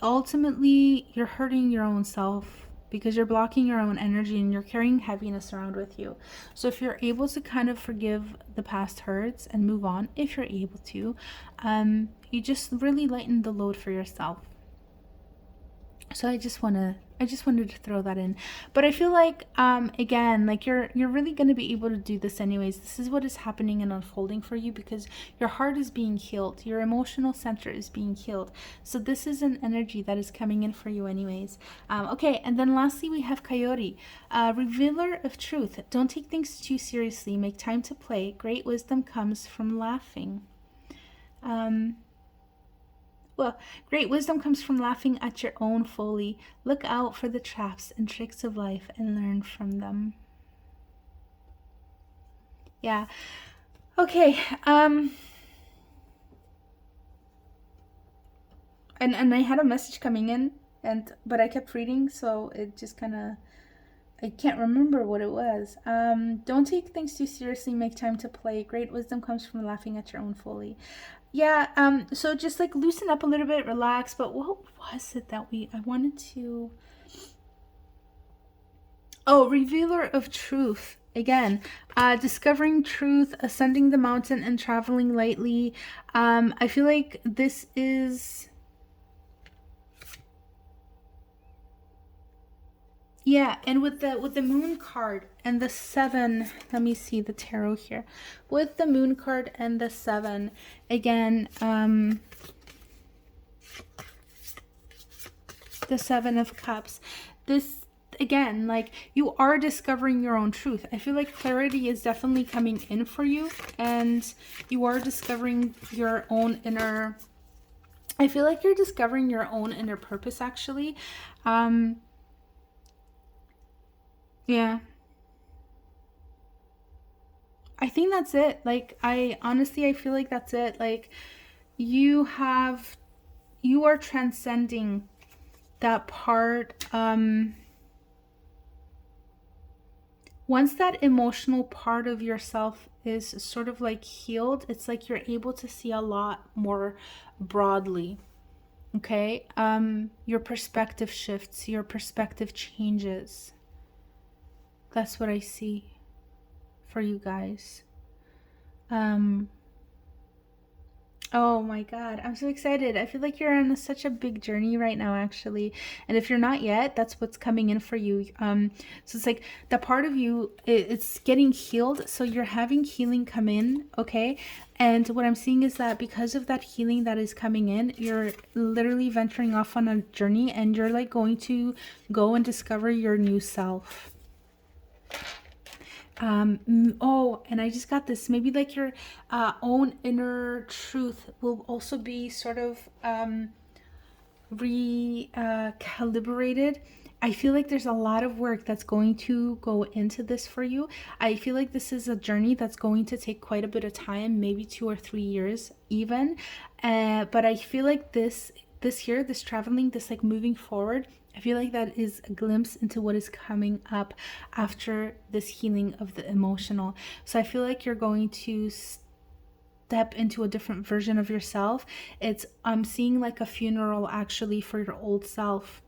ultimately you're hurting your own self, because you're blocking your own energy and you're carrying heaviness around with you. So if you're able to kind of forgive the past hurts and move on, if you're able to, you just really lighten the load for yourself. So I just wanted to throw that in. But I feel like, again, like, you're really going to be able to do this anyways. This is what is happening and unfolding for you, because your heart is being healed, your emotional center is being healed. So this is an energy that is coming in for you anyways. Okay, and then lastly we have Coyote, revealer of truth. Don't take things too seriously, make time to play. Great wisdom comes from laughing. Well, great wisdom comes from laughing at your own folly. Look out for the traps and tricks of life and learn from them. Yeah. Okay. And I had a message coming in, but I kept reading, so it just kind of, I can't remember what it was. Don't take things too seriously, make time to play. Great wisdom comes from laughing at your own folly. Yeah, so just like loosen up a little bit, relax. But what was it that I wanted to... Oh, revealer of truth. Again, discovering truth, ascending the mountain, and traveling lightly. I feel like this is... Yeah, and with the moon card and the 7, let me see the tarot here. With the moon card and the 7, again, the 7 of Cups. This, again, like, you are discovering your own truth. I feel like clarity is definitely coming in for you, and you are discovering your own inner... I feel like you're discovering your own inner purpose, actually. Yeah. I think that's it. Like, I feel like that's it. Like, you are transcending that part. Once that emotional part of yourself is sort of like healed, it's like you're able to see a lot more broadly. Okay? Your perspective shifts, your perspective changes. That's what I see for you guys. Um, Oh my God, I'm so excited. I feel like you're on such a big journey right now, actually. And if you're not yet, that's what's coming in for you. So it's like the part of you, it's getting healed. So you're having healing come in, okay? And what I'm seeing is that because of that healing that is coming in, you're literally venturing off on a journey and you're like going to go and discover your new self. Oh, and I just got this. Maybe like your own inner truth will also be sort of recalibrated. I feel like there's a lot of work that's going to go into this for you. I feel like this is a journey that's going to take quite a bit of time, maybe 2 or 3 years even. But I feel like this traveling, this like moving forward, I feel like that is a glimpse into what is coming up after this healing of the emotional. So I feel like you're going to step into a different version of yourself. I'm seeing like a funeral actually for your old self.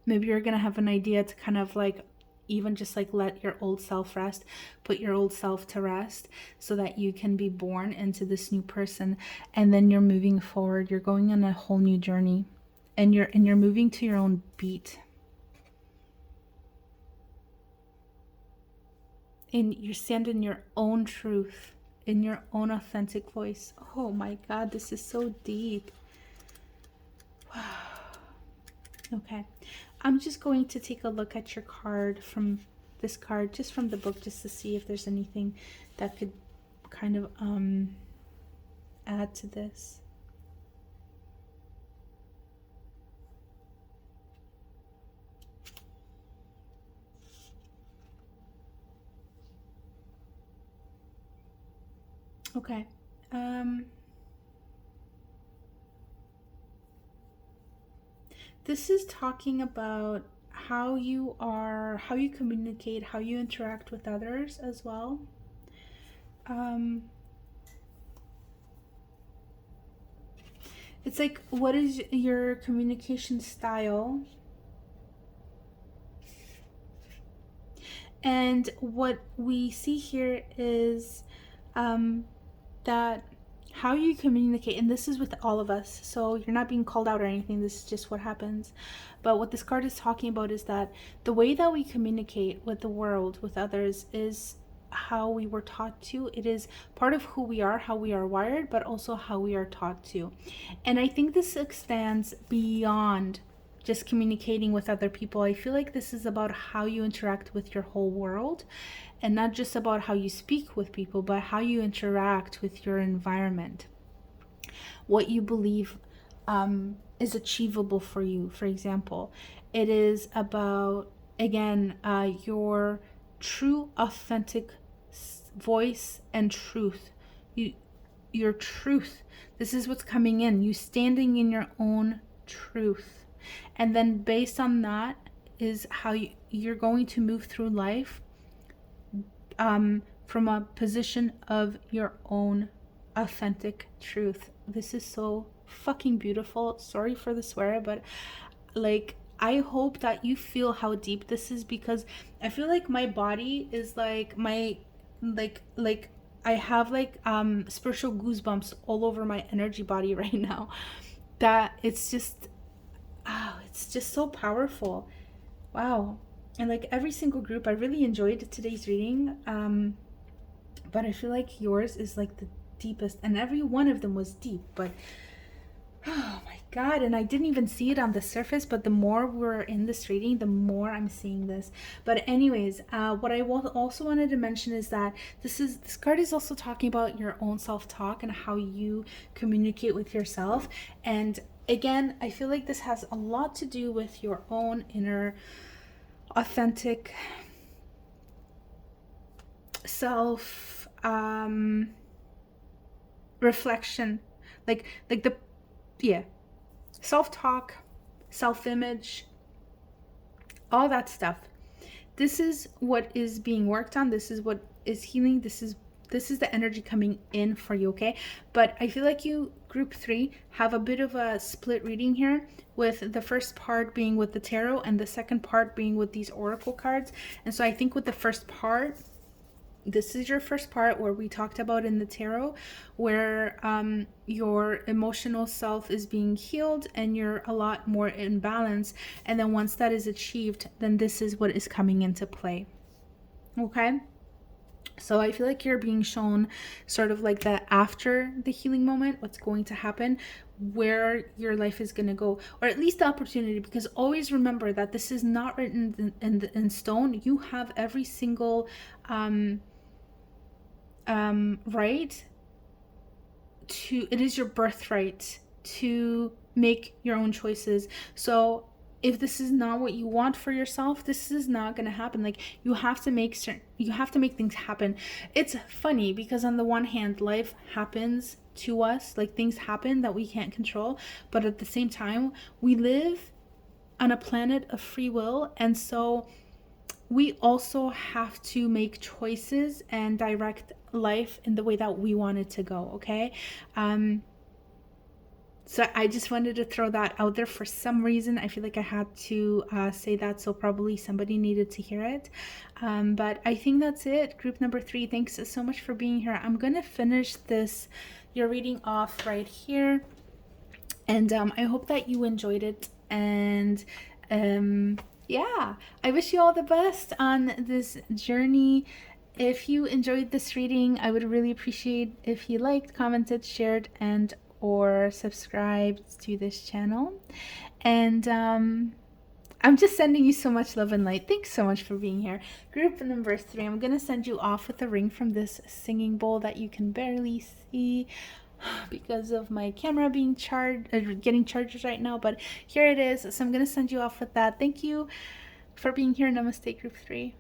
Maybe you're gonna have an idea to kind of like even just like let your old self rest, put your old self to rest so that you can be born into this new person. And then you're moving forward, you're going on a whole new journey, and you're moving to your own beat, and you stand in your own truth, in your own authentic voice. Oh my God, this is so deep. Okay, I'm just going to take a look at your card from this card, just from the book, just to see if there's anything that could kind of add to this. Okay. This is talking about how you communicate, how you interact with others as well. It's like, what is your communication style? And what we see here is that how you communicate, and this is with all of us, so you're not being called out or anything, this is just what happens. But what this card is talking about is that the way that we communicate with the world, with others, is how we were taught to. It is part of who we are, how we are wired, but also how we are taught to. And I think this extends beyond just communicating with other people. I feel like this is about how you interact with your whole world, and not just about how you speak with people, but how you interact with your environment, what you believe is achievable for you. For example, it is about, again, your true authentic voice and truth. Your truth, this is what's coming in, you standing in your own truth. And then based on that is how you're going to move through life from a position of your own authentic truth. This is so fucking beautiful. Sorry for the swear, but like, I hope that you feel how deep this is, because I feel like my body is like like I have like spiritual goosebumps all over my energy body right now. That it's just, oh, it's just so powerful. Wow. And like every single group, I really enjoyed today's reading. But I feel like yours is like the deepest, and every one of them was deep, but oh my God. And I didn't even see it on the surface, but the more we're in this reading, the more I'm seeing this. But anyways, what I also wanted to mention is that this card is also talking about your own self-talk and how you communicate with yourself. And again, I feel like this has a lot to do with your own inner authentic self reflection, like the, yeah, self-talk, self-image, all that stuff. This is what is being worked on. This is what is healing. This is the energy coming in for you, okay? But I feel like you, group 3, have a bit of a split reading here, with the first part being with the tarot and the second part being with these oracle cards. And so I think with the first part, this is your first part where we talked about in the tarot, where your emotional self is being healed and you're a lot more in balance. And then once that is achieved, then this is what is coming into play. Okay? So I feel like you're being shown sort of like that after the healing moment, what's going to happen, where your life is going to go, or at least the opportunity, because always remember that this is not written in stone. You have every single right to, it is your birthright to make your own choices. So if this is not what you want for yourself, this is not going to happen. Like, you have to make things happen. It's funny because on the one hand, life happens to us, like things happen that we can't control, but at the same time, we live on a planet of free will, and so we also have to make choices and direct life in the way that we want it to go. Okay. So I just wanted to throw that out there. For some reason, I feel like I had to say that, so probably somebody needed to hear it. But I think that's it. Group number 3, thanks so much for being here. I'm going to finish your reading off right here. And I hope that you enjoyed it. And yeah, I wish you all the best on this journey. If you enjoyed this reading, I would really appreciate if you liked, commented, shared, and or subscribed to this channel. And I'm just sending you so much love and light. Thanks so much for being here. Group number 3, I'm gonna send you off with a ring from this singing bowl that you can barely see because of my camera being getting charged right now, but here it is. So I'm gonna send you off with that. Thank you for being here. Namaste, group 3.